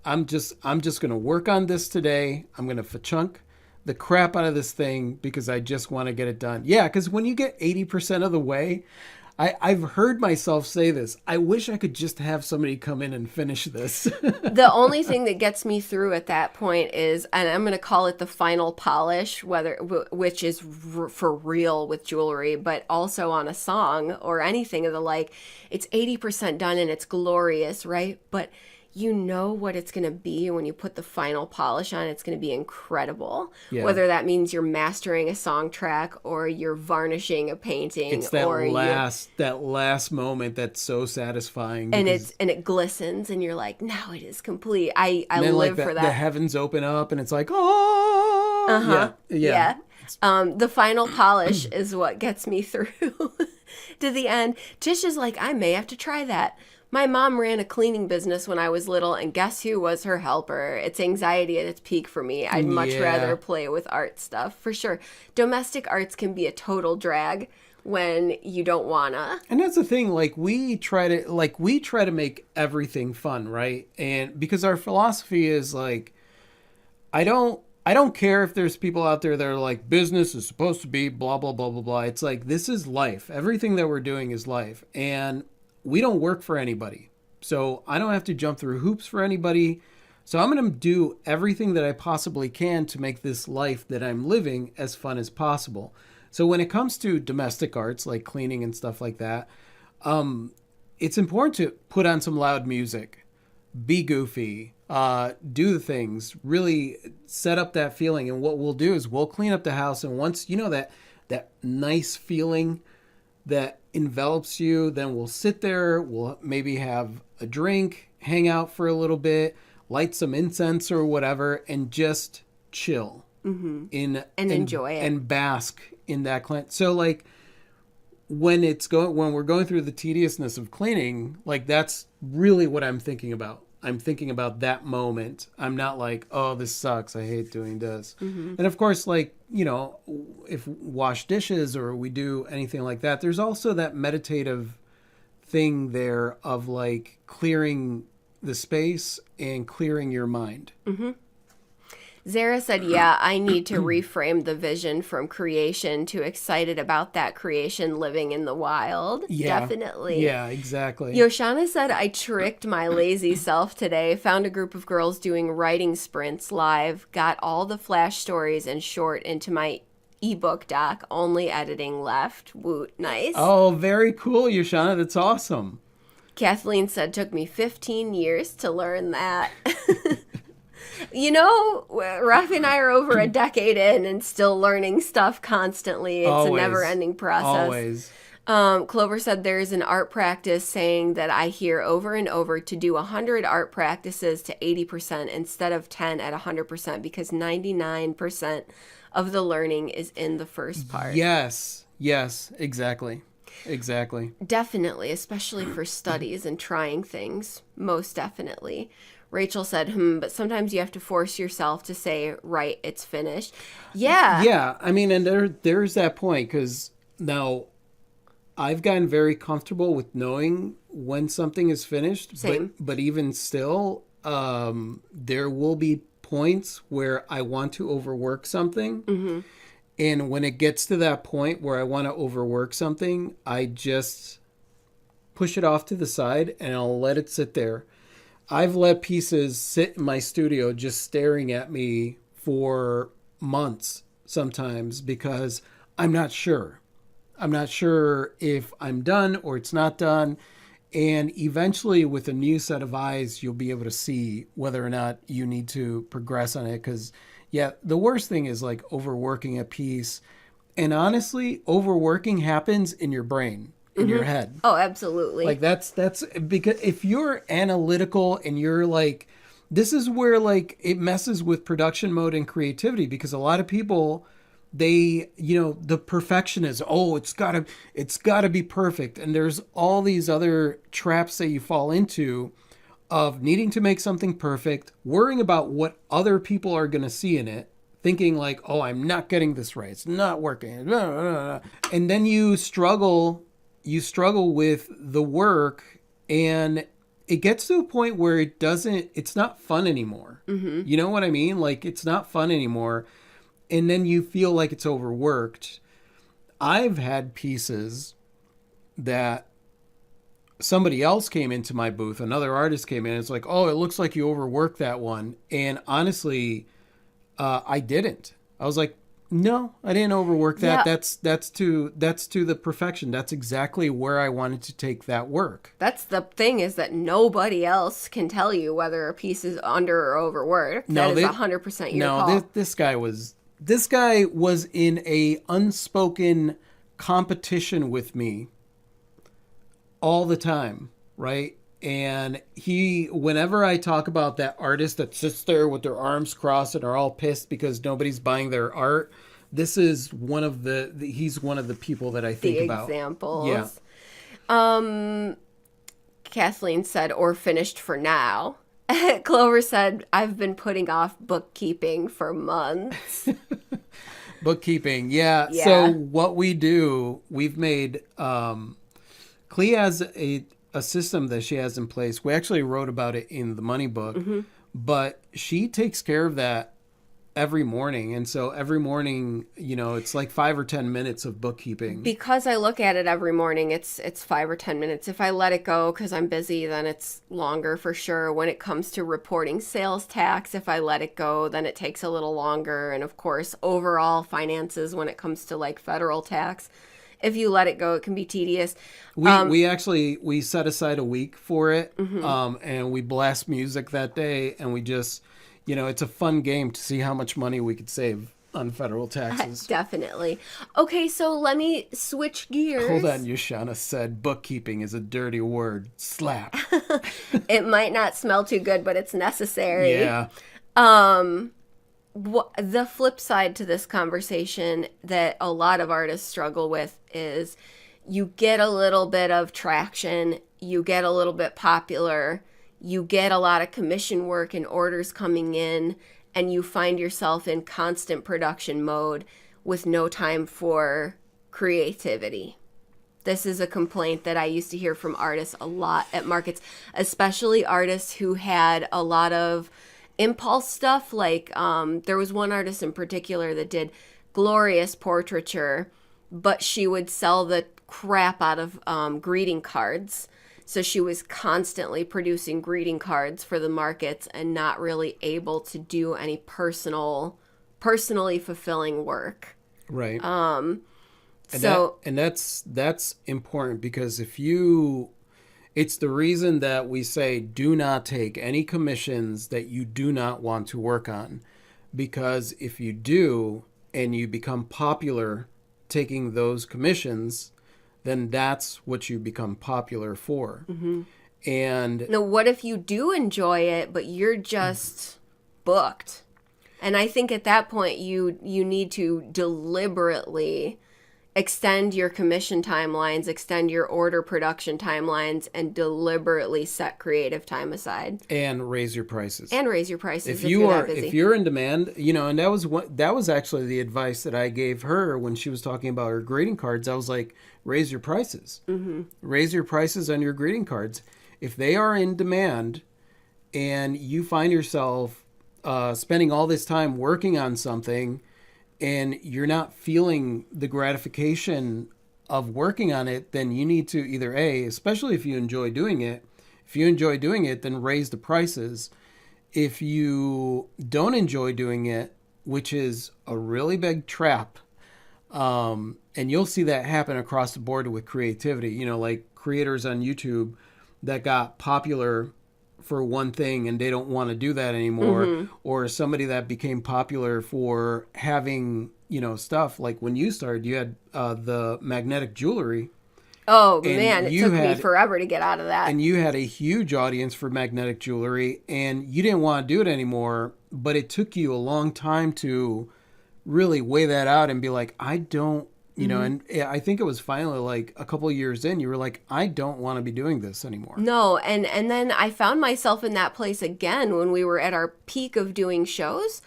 I'm just going to work on this today. I'm going to fa-chunk the crap out of this thing because I just want to get it done. Yeah, because when you get 80% of the way, I've heard myself say this. I wish I could just have somebody come in and finish this.
The only thing that gets me through at that point is, and I'm going to call it the final polish, which is for real with jewelry, but also on a song or anything of the like. It's 80% done and it's glorious, right? But you know what it's going to be when you put the final polish on. It's going to be incredible. Yeah. Whether that means you're mastering a song track or you're varnishing a painting.
It's that last moment that's so satisfying.
And it glistens and you're like, now it is complete. I live for that.
The heavens open up and it's like, oh.
Uh-huh. Yeah. The final polish is what gets me through to the end. Tish is like, I may have to try that. My mom ran a cleaning business when I was little, and guess who was her helper? It's anxiety at its peak for me. I'd much rather play with art stuff, for sure. Domestic arts can be a total drag when you don't wanna.
And that's the thing, we try to make everything fun, right? And because our philosophy is I don't care if there's people out there that are like, business is supposed to be blah, blah, blah, blah, blah. It's like, this is life. Everything that we're doing is life. And we don't work for anybody. So I don't have to jump through hoops for anybody. So I'm going to do everything that I possibly can to make this life that I'm living as fun as possible. So when it comes to domestic arts, like cleaning and stuff like that, it's important to put on some loud music, be goofy, do the things, really set up that feeling. And what we'll do is we'll clean up the house. And once that nice feeling that envelops you, then we'll sit there, we'll maybe have a drink, hang out for a little bit, light some incense or whatever, and just chill and
enjoy it
and bask in that So when we're going through the tediousness of cleaning, that's really what I'm thinking about. I'm thinking about that moment. I'm not like, oh, this sucks, I hate doing this. And of course, if wash dishes or we do anything like that, there's also that meditative thing there of clearing the space and clearing your mind.
Zara said, yeah, I need to reframe the vision from creation to excited about that creation living in the wild.
Yeah.
Definitely.
Yeah, exactly.
Yoshana said, I tricked my lazy self today, found a group of girls doing writing sprints live, got all the flash stories and short into my ebook doc, only editing left. Woot, nice.
Oh, very cool, Yoshana. That's awesome.
Kathleen said, took me 15 years to learn that. You know, Rafi and I are over a decade in and still learning stuff constantly. It's
Always.
a never-ending process.
Always.
Clover said there's an art practice saying that I hear over and over to do 100 art practices to 80% instead of 10 at 100% because 99% of the learning is in the first part.
Yes. Yes, exactly. Exactly.
Definitely, especially for studies and trying things. Most definitely. Rachel said, but sometimes you have to force yourself to say, right, it's finished. Yeah.
Yeah, I mean, and there's that point, because now I've gotten very comfortable with knowing when something is finished.
Same.
But even still, there will be points where I want to overwork something. Mm-hmm. And when it gets to that point where I want to overwork something, I just push it off to the side and I'll let it sit there. I've let pieces sit in my studio just staring at me for months sometimes because I'm not sure. I'm not sure if I'm done or it's not done. And eventually with a new set of eyes, you'll be able to see whether or not you need to progress on it. Because, yeah, the worst thing is like overworking a piece. And honestly, overworking happens in your brain. In your head.
Oh, absolutely.
Like that's because if you're analytical and you're like, this is where like it messes with production mode and creativity, because a lot of people, they, the perfection is, it's gotta be perfect. And there's all these other traps that you fall into of needing to make something perfect, worrying about what other people are going to see in it, thinking like, I'm not getting this right. It's not working. And then you struggle with the work, and it gets to a point where it's not fun anymore. Mm-hmm. You know what I mean? Like, it's not fun anymore. And then you feel like it's overworked. I've had pieces that somebody else came into my booth, another artist came in, and it's like, it looks like you overworked that one. And honestly, I didn't. I was like, no, I didn't overwork that.
Yeah.
That's to the perfection. That's exactly where I wanted to take that work.
That's the thing, is that nobody else can tell you whether a piece is under or overworked. That is 100% your call.
This guy was in a unspoken competition with me all the time, right? And whenever I talk about that artist that sits there with their arms crossed and are all pissed because nobody's buying their art, this is he's one of the people that I think about.
The examples. Yeah. Kathleen said, or finished for now. Clover said, I've been putting off bookkeeping for months.
Bookkeeping, yeah. So what we do, we've made, Clea has a system that she has in place. We actually wrote about it in the money book, mm-hmm. but she takes care of that every morning. And so every morning, it's like 5 or 10 minutes of bookkeeping.
Because I look at it every morning, it's 5 or 10 minutes. If I let it go because I'm busy, then it's longer for sure. When it comes to reporting sales tax, if I let it go, then it takes a little longer. And of course, overall finances when it comes to like federal tax, if you let it go, it can be tedious.
We set aside a week for it, mm-hmm. And we blast music that day, and we just, it's a fun game to see how much money we could save on federal taxes.
Definitely. Okay, so let me switch gears.
Hold on, Yoshana said bookkeeping is a dirty word. Slap.
It might not smell too good, but it's necessary.
Yeah.
The flip side to this conversation that a lot of artists struggle with is you get a little bit of traction, you get a little bit popular, you get a lot of commission work and orders coming in, and you find yourself in constant production mode with no time for creativity. This is a complaint that I used to hear from artists a lot at markets, especially artists who had a lot of impulse stuff. Like there was one artist in particular that did glorious portraiture, but she would sell the crap out of greeting cards. So she was constantly producing greeting cards for the markets and not really able to do any personally fulfilling work.
Right.
So
that's important, because it's the reason that we say do not take any commissions that you do not want to work on, because if you do and you become popular taking those commissions, then that's what you become popular for. And
now, what if you do enjoy it, but you're just booked? And I think at that point, you need to deliberately extend your commission timelines, extend your order production timelines, and deliberately set creative time aside.
and raise your prices.
If
If
you're that busy.
you're in demand, and that was actually the advice that I gave her when she was talking about her greeting cards. I was like, raise your prices. Raise your prices on your greeting cards. If they are in demand and you find yourself spending all this time working on something and you're not feeling the gratification of working on it, then you need to either especially if you enjoy doing it, then raise the prices. If you don't enjoy doing it, which is a really big trap, and you'll see that happen across the board with creativity, like creators on YouTube that got popular for one thing and they don't want to do that anymore, or somebody that became popular for having, stuff like when you started, you had the magnetic jewelry.
Oh,
And
man, it
you
took me
had-
forever to get out of that.
And you had a huge audience for magnetic jewelry and you didn't want to do it anymore, but it took you a long time to really weigh that out and be like, I don't, and I think it was finally like a couple of years in, you were like, I don't want to be doing this anymore.
No, and then I found myself in that place again when we were at our peak of doing shows,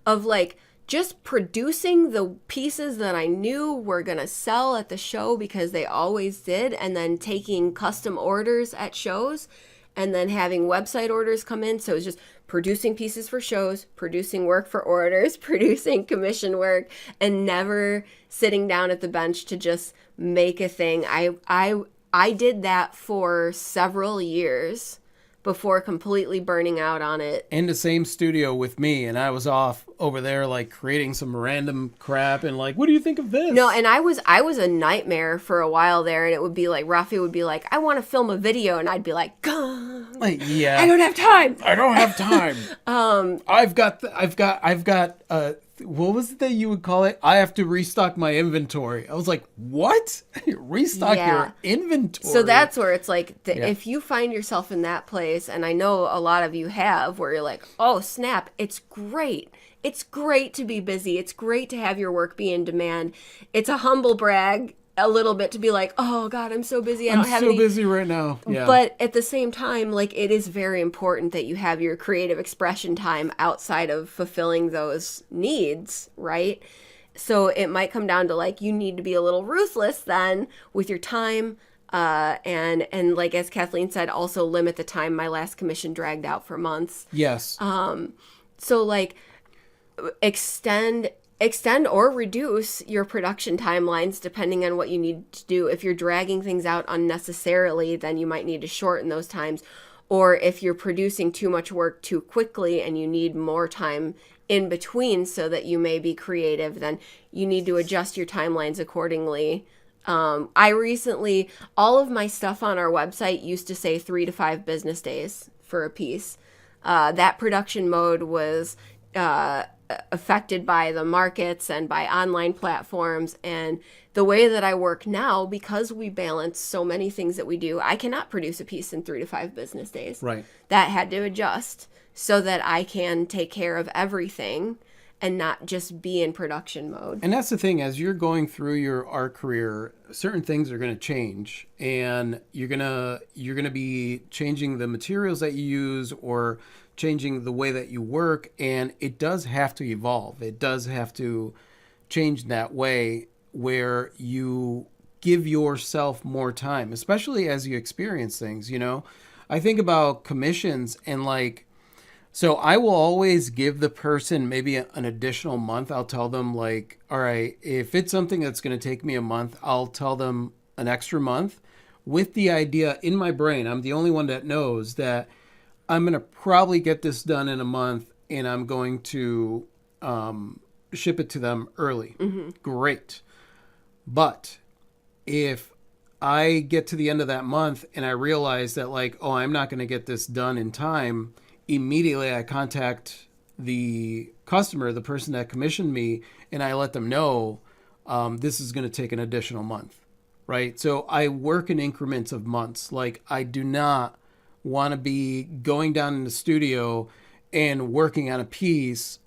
of like just producing the pieces that I knew were going to sell at the show because they always did, and then taking custom orders at shows and then having website orders come in. So it's just producing pieces for shows, producing work for orders, producing commission work, and never sitting down at the bench to just make a thing. I did that for several years before completely burning out on it.
In the same studio with me, and I was off over there like creating some random crap and like, what do you think of this?
No, and I was a nightmare for a while there, and it would be like Rafi would be like, I want to film a video, and I'd be like, "Gah,
Like, yeah,
I don't have time.
I don't have time. I've got what was it that you would call it? I have to restock my inventory. I was like, what? Restock
Yeah.
your inventory?
So that's where it's like,
Yeah.
if you find yourself in that place, and I know a lot of you have, where you're like, oh, snap, it's great. It's great to be busy. It's great to have your work be in demand. It's a humble brag a little bit to be like, oh, God, I'm so busy. I
I'm
don't have
so
any.
busy right now. Yeah.
But at the same time, like, it is very important that you have your creative expression time outside of fulfilling those needs, right? So it might come down to like, you need to be a little ruthless then with your time. And like, as Kathleen said, also limit the time. My last commission dragged out for months.
yes.
So like, extend or reduce your production timelines depending on what you need to do. If you're dragging things out unnecessarily, then you might need to shorten those times. Or if you're producing too much work too quickly and you need more time in between so that you may be creative, then you need to adjust your timelines accordingly. I recently, all of my stuff on our website used to say 3 to 5 business days for a piece. That production mode was affected by the markets and by online platforms. And the way that I work now, because we balance so many things that we do, I cannot produce a piece in 3 to 5 business days.
Right.
That had to adjust so that I can take care of everything and not just be in production mode.
And that's the thing, as you're going through your art career, certain things are going to change, and you're going to be changing the materials that you use or changing the way that you work, and it does have to evolve. It does have to change that way where you give yourself more time, especially as you experience things, I think about commissions and like So I will always give the person maybe an additional month. I'll tell them like, all right, if it's something that's going to take me a month, I'll tell them an extra month with the idea in my brain. I'm the only one that knows that I'm going to probably get this done in a month and I'm going to ship it to them early. Great. But if I get to the end of that month and I realize that like, oh, I'm not going to get this done in time, immediately I contact the customer, the person that commissioned me, and I let them know this is going to take an additional month, right? So I work in increments of months. Like I do not want to be going down in the studio and working on a piece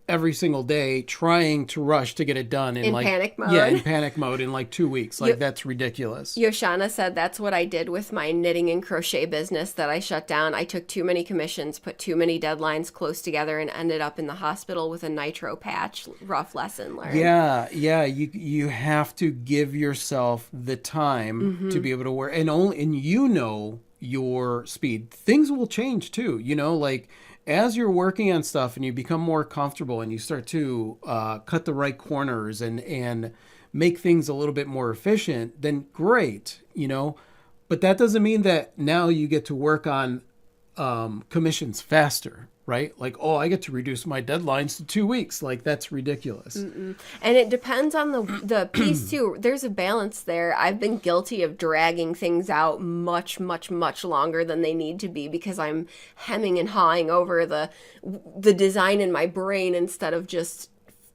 every single day trying to rush to get it done
In
like
panic mode?
Yeah, in panic mode in like 2 weeks. Like that's ridiculous.
Yoshana said that's what I did with my knitting and crochet business that I shut down. I took too many commissions, put too many deadlines close together, and ended up in the hospital with a nitro patch. Rough lesson learned.
Yeah, you have to give yourself the time to be able to work, and you know your speed. Things will change too, you know, like as you're working on stuff and you become more comfortable and you start to cut the right corners and make things a little bit more efficient, then great, you know. But that doesn't mean that now you get to work on commissions faster, right? Like, oh, I get to reduce my deadlines to 2 weeks. Like, that's ridiculous.
And it depends on the piece too. There's a balance there. I've been guilty of dragging things out much, much, much longer than they need to be because I'm hemming and hawing over the design in my brain instead of just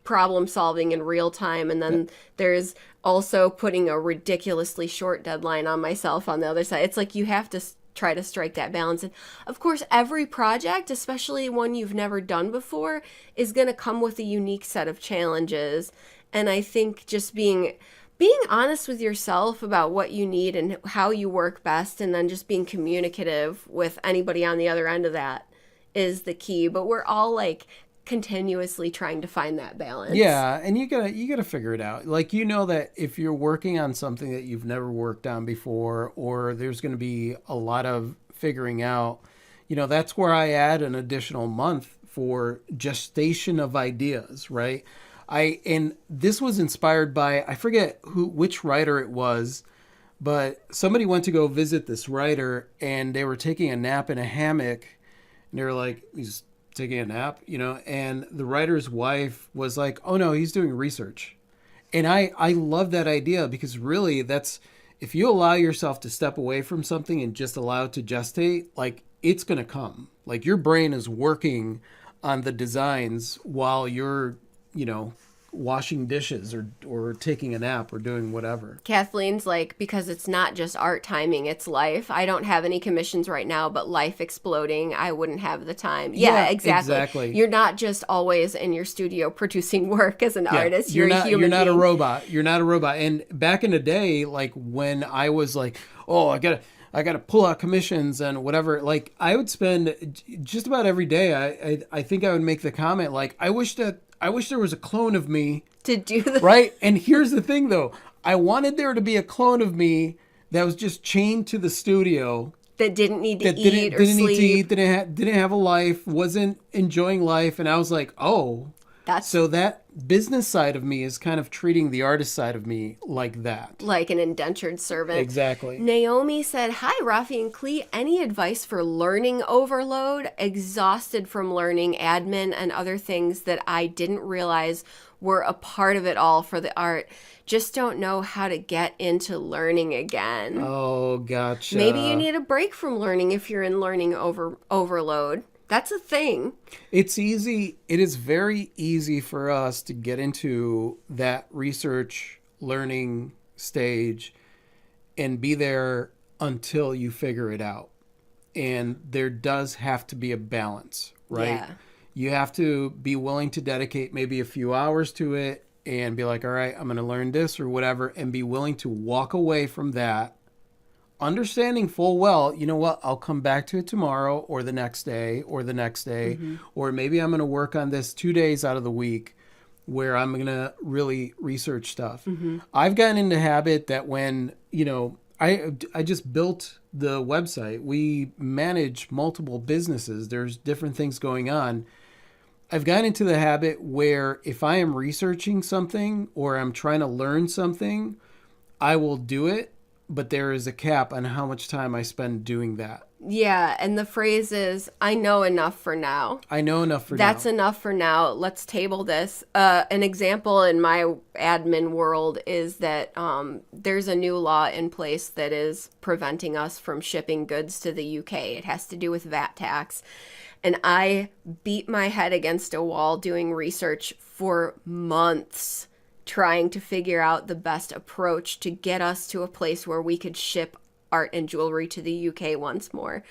problem solving in real time. And then there's also putting a ridiculously short deadline on myself on the other side. It's like you have to try to strike that balance. And of course, every project, especially one you've never done before, is going to come with a unique set of challenges. And I think just being honest with yourself about what you need and how you work best, and then just being communicative with anybody on the other end of that is the key. But we're all like continuously trying to find that balance.
Yeah, and you gotta figure it out. Like, you know that if you're working on something that you've never worked on before, or there's going to be a lot of figuring out, you know, that's where I add an additional month for gestation of ideas, right? And this was inspired by, I forget which writer it was, but somebody went to go visit this writer and they were taking a nap in a hammock, and they were like, he's taking a nap, you know, and the writer's wife was like, oh no, he's doing research. And I love that idea, because really that's, if you allow yourself to step away from something and just allow it to gestate, like it's going to come. Like your brain is working on the designs while you're, you know, washing dishes or taking a nap or doing whatever.
Kathleen's like, because it's not just art timing, it's life. I don't have any commissions right now, but life exploding, I wouldn't have the time. Yeah, exactly. You're not just always in your studio producing work as an artist. You're a human
You're not
being.
a robot. You're not a robot. And back in the day, like when I was like, oh, I gotta pull out commissions and whatever, like I would spend just about every day. I think I would make the comment like, I wish there was a clone of me
to do the
right. And here's the thing though, I wanted there to be a clone of me that was just chained to the studio,
that didn't need to eat
didn't
or sleep.
need to eat, didn't have a life, wasn't enjoying life. And I was like, oh, so that business side of me is kind of treating the artist side of me like that.
Like an indentured servant.
Exactly.
Naomi said, hi, Rafi and Clee. Any advice for learning overload? Exhausted from learning admin and other things that I didn't realize were a part of it all for the art. Just don't know how to get into learning again.
Oh, gotcha.
Maybe you need a break from learning if you're in learning overload. That's a thing.
It's easy. It is very easy for us to get into that research learning stage and be there until you figure it out. And there does have to be a balance, right?
Yeah.
You have to be willing to dedicate maybe a few hours to it and be like, all right, I'm going to learn this or whatever, and be willing to walk away from that, understanding full well, you know what, I'll come back to it tomorrow or the next day, or maybe I'm going to work on this 2 days out of the week where I'm going to really research stuff. I've gotten into habit that when, you know, I just built the website. We manage multiple businesses. There's different things going on. I've gotten into the habit where if I am researching something or I'm trying to learn something, I will do it, but there is a cap on how much time I spend doing that.
Yeah, and the phrase is, I know enough for now.
I know enough for
That's
now.
enough for now. Let's table this. An example in my admin world is that there's a new law in place that is preventing us from shipping goods to the UK. It has to do with VAT tax. And I beat my head against a wall doing research for months, trying to figure out the best approach to get us to a place where we could ship art and jewelry to the UK once more.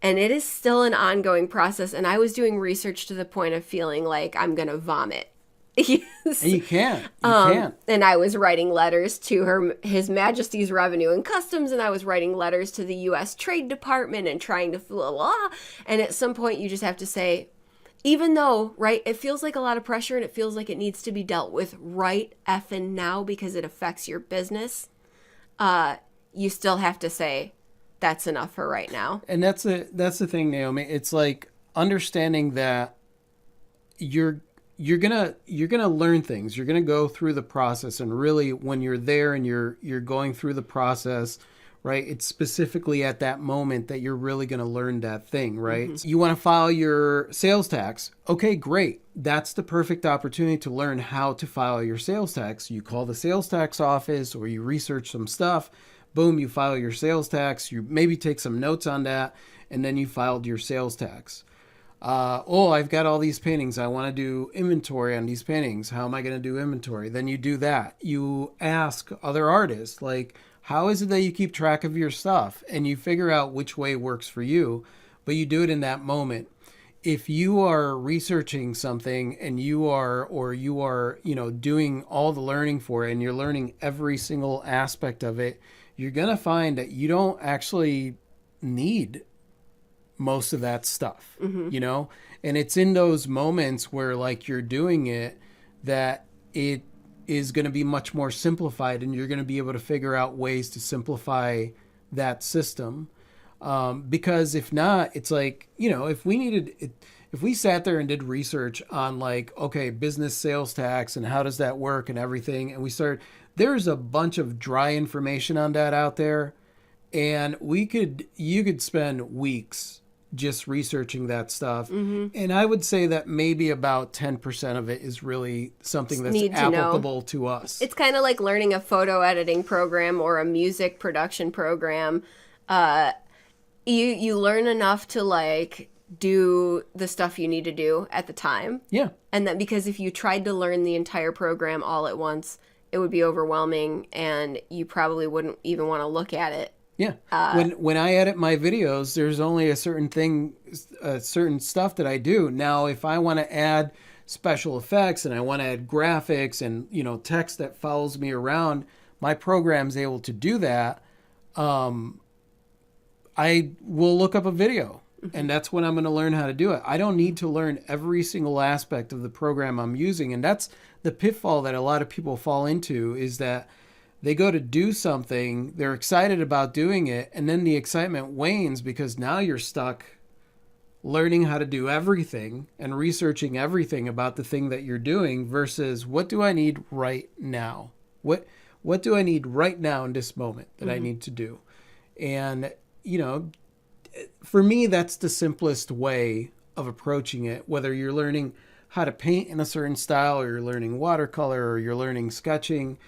And it is still an ongoing process. And I was doing research to the point of feeling like I'm going to vomit. Yes.
And you can't. You can't.
And I was writing letters to His Majesty's Revenue and Customs, and I was writing letters to the U.S. Trade Department and trying to blah, blah. And at some point, you just have to say, even though, right, it feels like a lot of pressure and it feels like it needs to be dealt with right effing now because it affects your business, you still have to say, that's enough for right now.
And that's the thing, Naomi. It's like understanding that you're gonna learn things. You're gonna go through the process, and really, when you're there and you're going through the process, right? It's specifically at that moment that you're really gonna learn that thing, right? Mm-hmm. You want to file your sales tax. Okay, great. That's the perfect opportunity to learn how to file your sales tax. You call the sales tax office, or you research some stuff. Boom, you file your sales tax. You maybe take some notes on that, and then you filed your sales tax. I've got all these paintings. I want to do inventory on these paintings. How am I going to do inventory? Then you do that. You ask other artists, like, how is it that you keep track of your stuff? And you figure out which way works for you, but you do it in that moment. If you are researching something and you are, doing all the learning for it, and you're learning every single aspect of it, you're going to find that you don't actually need most of that stuff, and it's in those moments where like you're doing it that it is going to be much more simplified, and you're going to be able to figure out ways to simplify that system. Because if not, it's like, if we sat there and did research on like, okay, business sales tax and how does that work and everything, and there's a bunch of dry information on that out there, and you could spend weeks just researching that stuff. Mm-hmm. And I would say that maybe about 10% of it is really something that's applicable to us.
It's kind of like learning a photo editing program or a music production program. You learn enough to like do the stuff you need to do at the time.
Yeah.
And that because if you tried to learn the entire program all at once, it would be overwhelming and you probably wouldn't even want to look at it.
Yeah. When I edit my videos, there's only a certain stuff that I do. Now, if I want to add special effects and I want to add graphics and, text that follows me around, my program's able to do that. I will look up a video, and that's when I'm going to learn how to do it. I don't need to learn every single aspect of the program I'm using. And that's the pitfall that a lot of people fall into, is that they go to do something, they're excited about doing it, and then the excitement wanes because now you're stuck learning how to do everything and researching everything about the thing that you're doing versus what do I need right now? What do I need right now in this moment that I need to do? And, for me, that's the simplest way of approaching it, whether you're learning how to paint in a certain style, or you're learning watercolor, or you're learning sketching.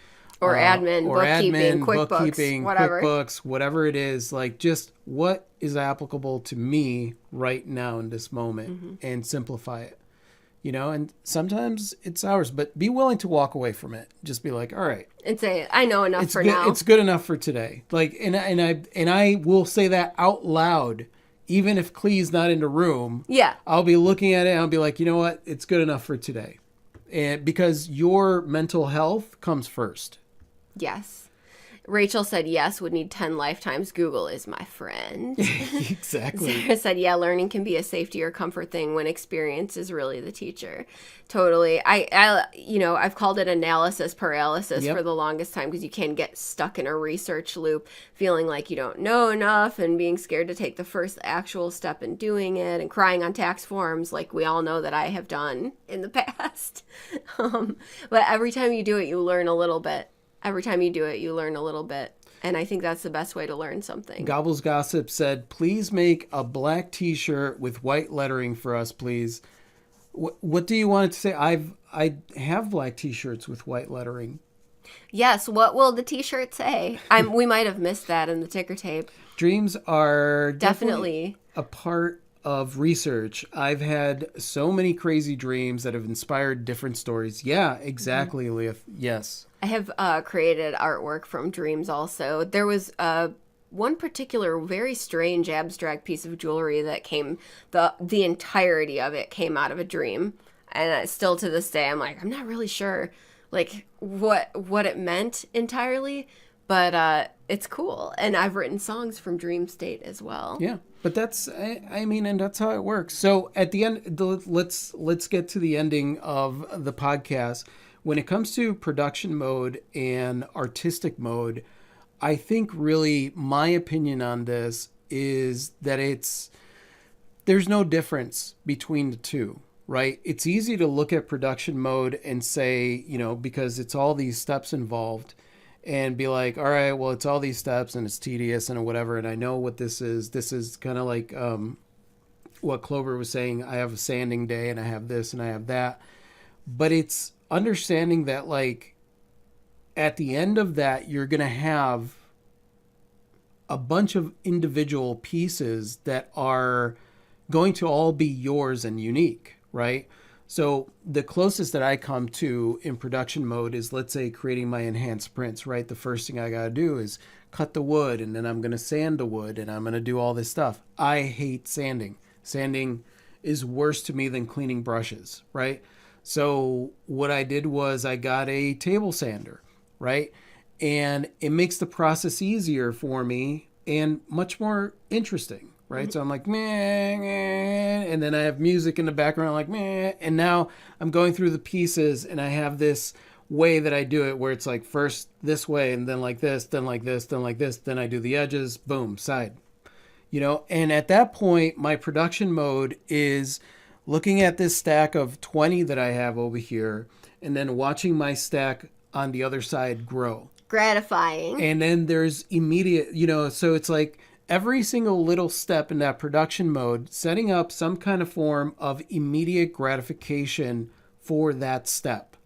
Or admin, bookkeeping, whatever.
QuickBooks, whatever it is, like just what is applicable to me right now in this moment, and simplify it, and sometimes it's ours, but be willing to walk away from it. Just be like, all right.
And say, I know enough for now.
It's good enough for today. Like, and I will say that out loud, even if Clee's not in the room.
Yeah.
I'll be looking at it and I'll be like, you know what? It's good enough for today. And because your mental health comes first.
Yes. Rachel said, yes, would need 10 lifetimes. Google is my friend.
Exactly.
Sarah said, yeah, learning can be a safety or comfort thing when experience is really the teacher. Totally. I've called it analysis paralysis
Yep.
for the longest time because you can get stuck in a research loop, feeling like you don't know enough and being scared to take the first actual step in doing it and crying on tax forms like we all know that I have done in the past. But every time you do it, you learn a little bit. Every time you do it, you learn a little bit. And I think that's the best way to learn something.
Gobbles Gossip said, please make a black t-shirt with white lettering for us, please. What do you want it to say? I have black t-shirts with white lettering.
Yes, what will the t-shirt say? We might have missed that in the ticker tape.
Dreams are
Definitely
a part of research. I've had so many crazy dreams that have inspired different stories. Yeah, exactly, Leah. Yes.
I have created artwork from dreams also. There was one particular very strange abstract piece of jewelry that came, the entirety of it came out of a dream. And still to this day, I'm like, I'm not really sure like what it meant entirely, but it's cool. And I've written songs from dream state as well.
Yeah, but that's, I mean, and that's how it works. So at the end, let's get to the ending of the podcast. When it comes to production mode and artistic mode, I think really my opinion on this is that there's no difference between the two, right? It's easy to look at production mode and say, because it's all these steps involved and be like, all right, well, it's all these steps and it's tedious and whatever. And I know what this is. This is kind of like what Clover was saying. I have a sanding day and I have this and I have that. But it's understanding that like at the end of that, you're going to have a bunch of individual pieces that are going to all be yours and unique, right? So the closest that I come to in production mode is, let's say, creating my enhanced prints, right? The first thing I got to do is cut the wood, and then I'm going to sand the wood, and I'm going to do all this stuff. I hate sanding. Sanding is worse to me than cleaning brushes, right? So what I did was I got a table sander, right? And it makes the process easier for me and much more interesting, right? Mm-hmm. So I'm like, meh, meh, and then I have music in the background like, meh, and now I'm going through the pieces and I have this way that I do it where it's like first this way and then like this, then like this, then like this, then I do the edges, boom, side. And at that point, my production mode is looking at this stack of 20 that I have over here and then watching my stack on the other side grow.
Gratifying.
And then there's immediate, so it's like every single little step in that production mode, setting up some kind of form of immediate gratification for that step,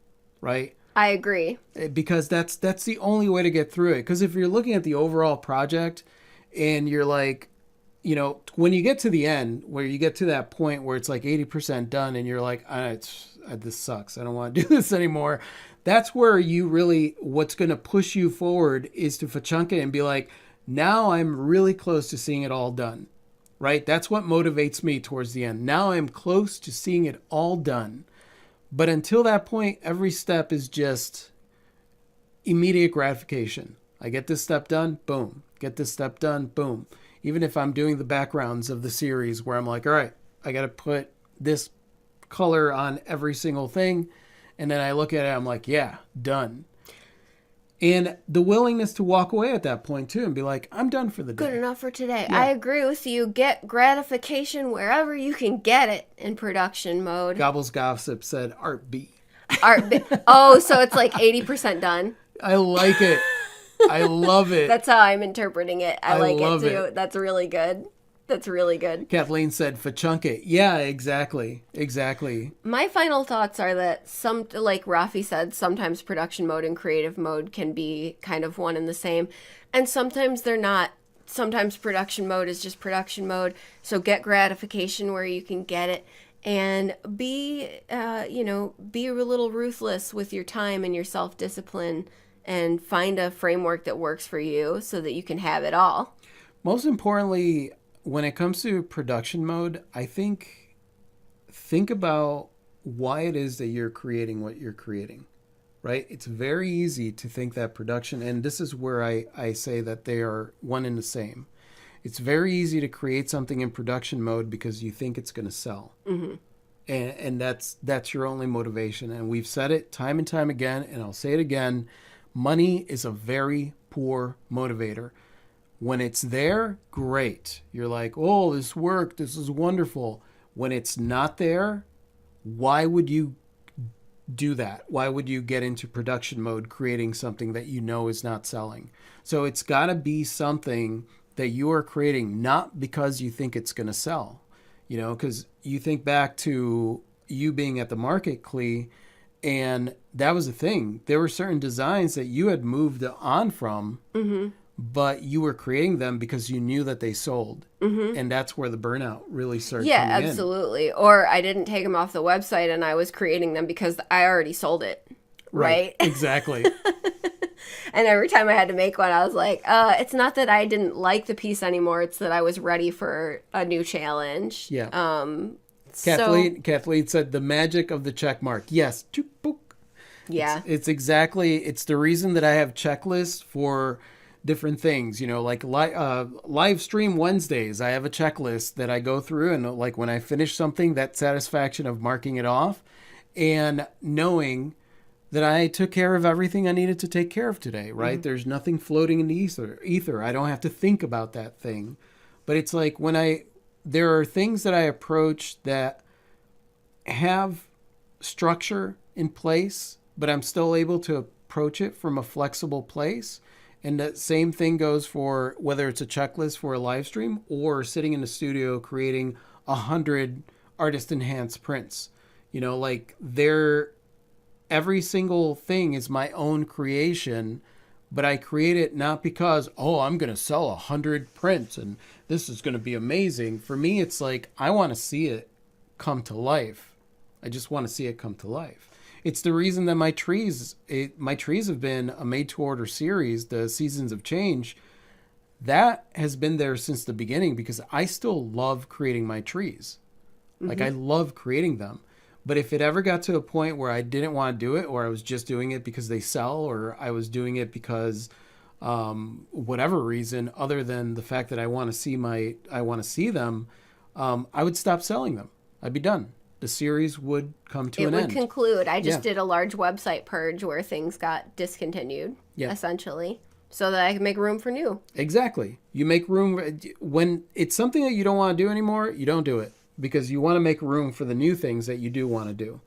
right?
I agree.
Because that's the only way to get through it. Because if you're looking at the overall project and you're like, when you get to the end, where you get to that point where it's like 80% done and you're like, this sucks. I don't want to do this anymore. That's where you really, what's going to push you forward is to fachunka and be like, now I'm really close to seeing it all done, right? That's what motivates me towards the end. Now I'm close to seeing it all done. But until that point, every step is just immediate gratification. I get this step done, boom. Get this step done, boom. Even if I'm doing the backgrounds of the series where I'm like, all right, I got to put this color on every single thing. And then I look at it, I'm like, yeah, done. And the willingness to walk away at that point too and be like, I'm done for the day.
Good enough for today.
Yeah.
I agree with you. Get gratification wherever you can get it in production mode.
Gobbles Gossip said Art B.
Oh, so it's like 80% done.
I like it. I love it.
That's how I'm interpreting it. I like
love
it too.
it.
That's really good. That's really good.
Kathleen said fachunka. Yeah, exactly. Exactly.
My final thoughts are that like Rafi said, sometimes production mode and creative mode can be kind of one and the same. And sometimes they're not. Sometimes production mode is just production mode. So get gratification where you can get it. And be a little ruthless with your time and your self-discipline and find a framework that works for you so that you can have it all.
Most importantly, when it comes to production mode, I think about why it is that you're creating what you're creating, right? It's very easy to think that production, and this is where I say that they are one and the same. It's very easy to create something in production mode because you think it's going to sell. And that's your only motivation. And we've said it time and time again, and I'll say it again. Money is a very poor motivator. When it's there, great. You're like, oh, this worked. This is wonderful. When it's not there, why would you do that? Why would you get into production mode creating something that you know is not selling? So it's got to be something that you are creating not because you think it's going to sell. You know, because you think back to you being at the market, Clee, and that was the thing. There were certain designs that you had moved on from, but you were creating them because you knew that they sold. And that's where the burnout really started
Yeah,
coming in.
absolutely. Or I didn't take them off the website and I was creating them because I already sold it. Right?
Exactly.
And every time I had to make one, I was like, it's not that I didn't like the piece anymore. It's that I was ready for a new challenge.
Yeah.
So,
Kathleen said the magic of the check mark. Yes.
yeah.
It's the reason that I have checklists for different things, you know, like live stream Wednesdays. I have a checklist that I go through, and like when I finish something, that satisfaction of marking it off and knowing that I took care of everything I needed to take care of today, right? There's nothing floating in the ether. I don't have to think about that thing. But it's like there are things that I approach that have structure in place, but I'm still able to approach it from a flexible place. And that same thing goes for whether it's a checklist for a live stream or sitting in the studio creating 100 artist enhanced prints. You know, like every single thing is my own creation, but I create it not because, I'm going to sell 100 prints and this is going to be amazing. For me, it's like, I want to see it come to life. I just want to see it come to life. It's the reason that my trees have been a made to order series, the Seasons of Change. That has been there since the beginning because I still love creating my trees. Like I love creating them. But if it ever got to a point where I didn't want to do it, or I was just doing it because they sell, or I was doing it because whatever reason, other than the fact that I want to see them, I would stop selling them. I'd be done. The series would come to an end.
It would conclude. I just did a large website purge where things got discontinued, essentially, so that I could make room for new.
Exactly. You make room. When it's something that you don't want to do anymore, you don't do it. Because you want to make room for the new things that you do want to do.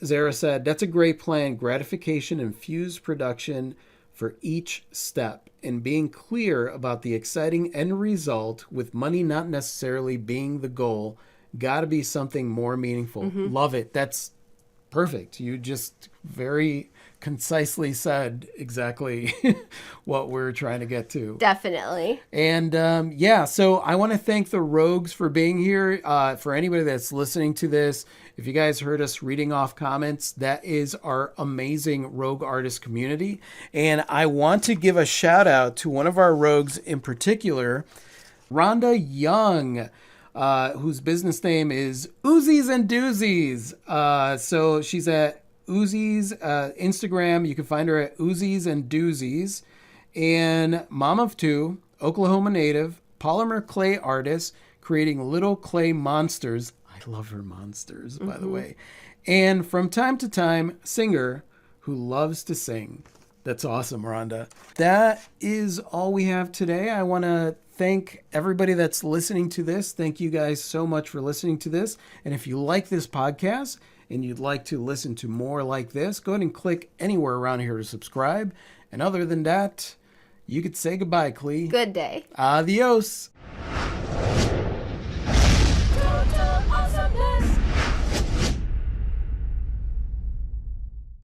Zara said, that's a great plan. Gratification infused production for each step and being clear about the exciting end result with money not necessarily being the goal. Got to be something more meaningful. Love it. That's perfect. You just very concisely said exactly what we're trying to get to.
Definitely.
And so I want to thank the Rogues for being here. For anybody that's listening to this, if you guys heard us reading off comments, that is our amazing Rogue artist community. And I want to give a shout out to one of our Rogues in particular, Rhonda Young, whose business name is Uzis and Doozies. So she's at Uzis Instagram. You can find her at Uzis and Doozies. And mom of two, Oklahoma native, polymer clay artist, creating little clay monsters. I love her monsters, by the way. And from time to time, singer who loves to sing. That's awesome, Rhonda. That is all we have today. I want to thank everybody that's listening to this. Thank you guys so much for listening to this. And if you like this podcast and you'd like to listen to more like this, go ahead and click anywhere around here to subscribe. And other than that, you could say goodbye, Clee.
Good day.
Adios.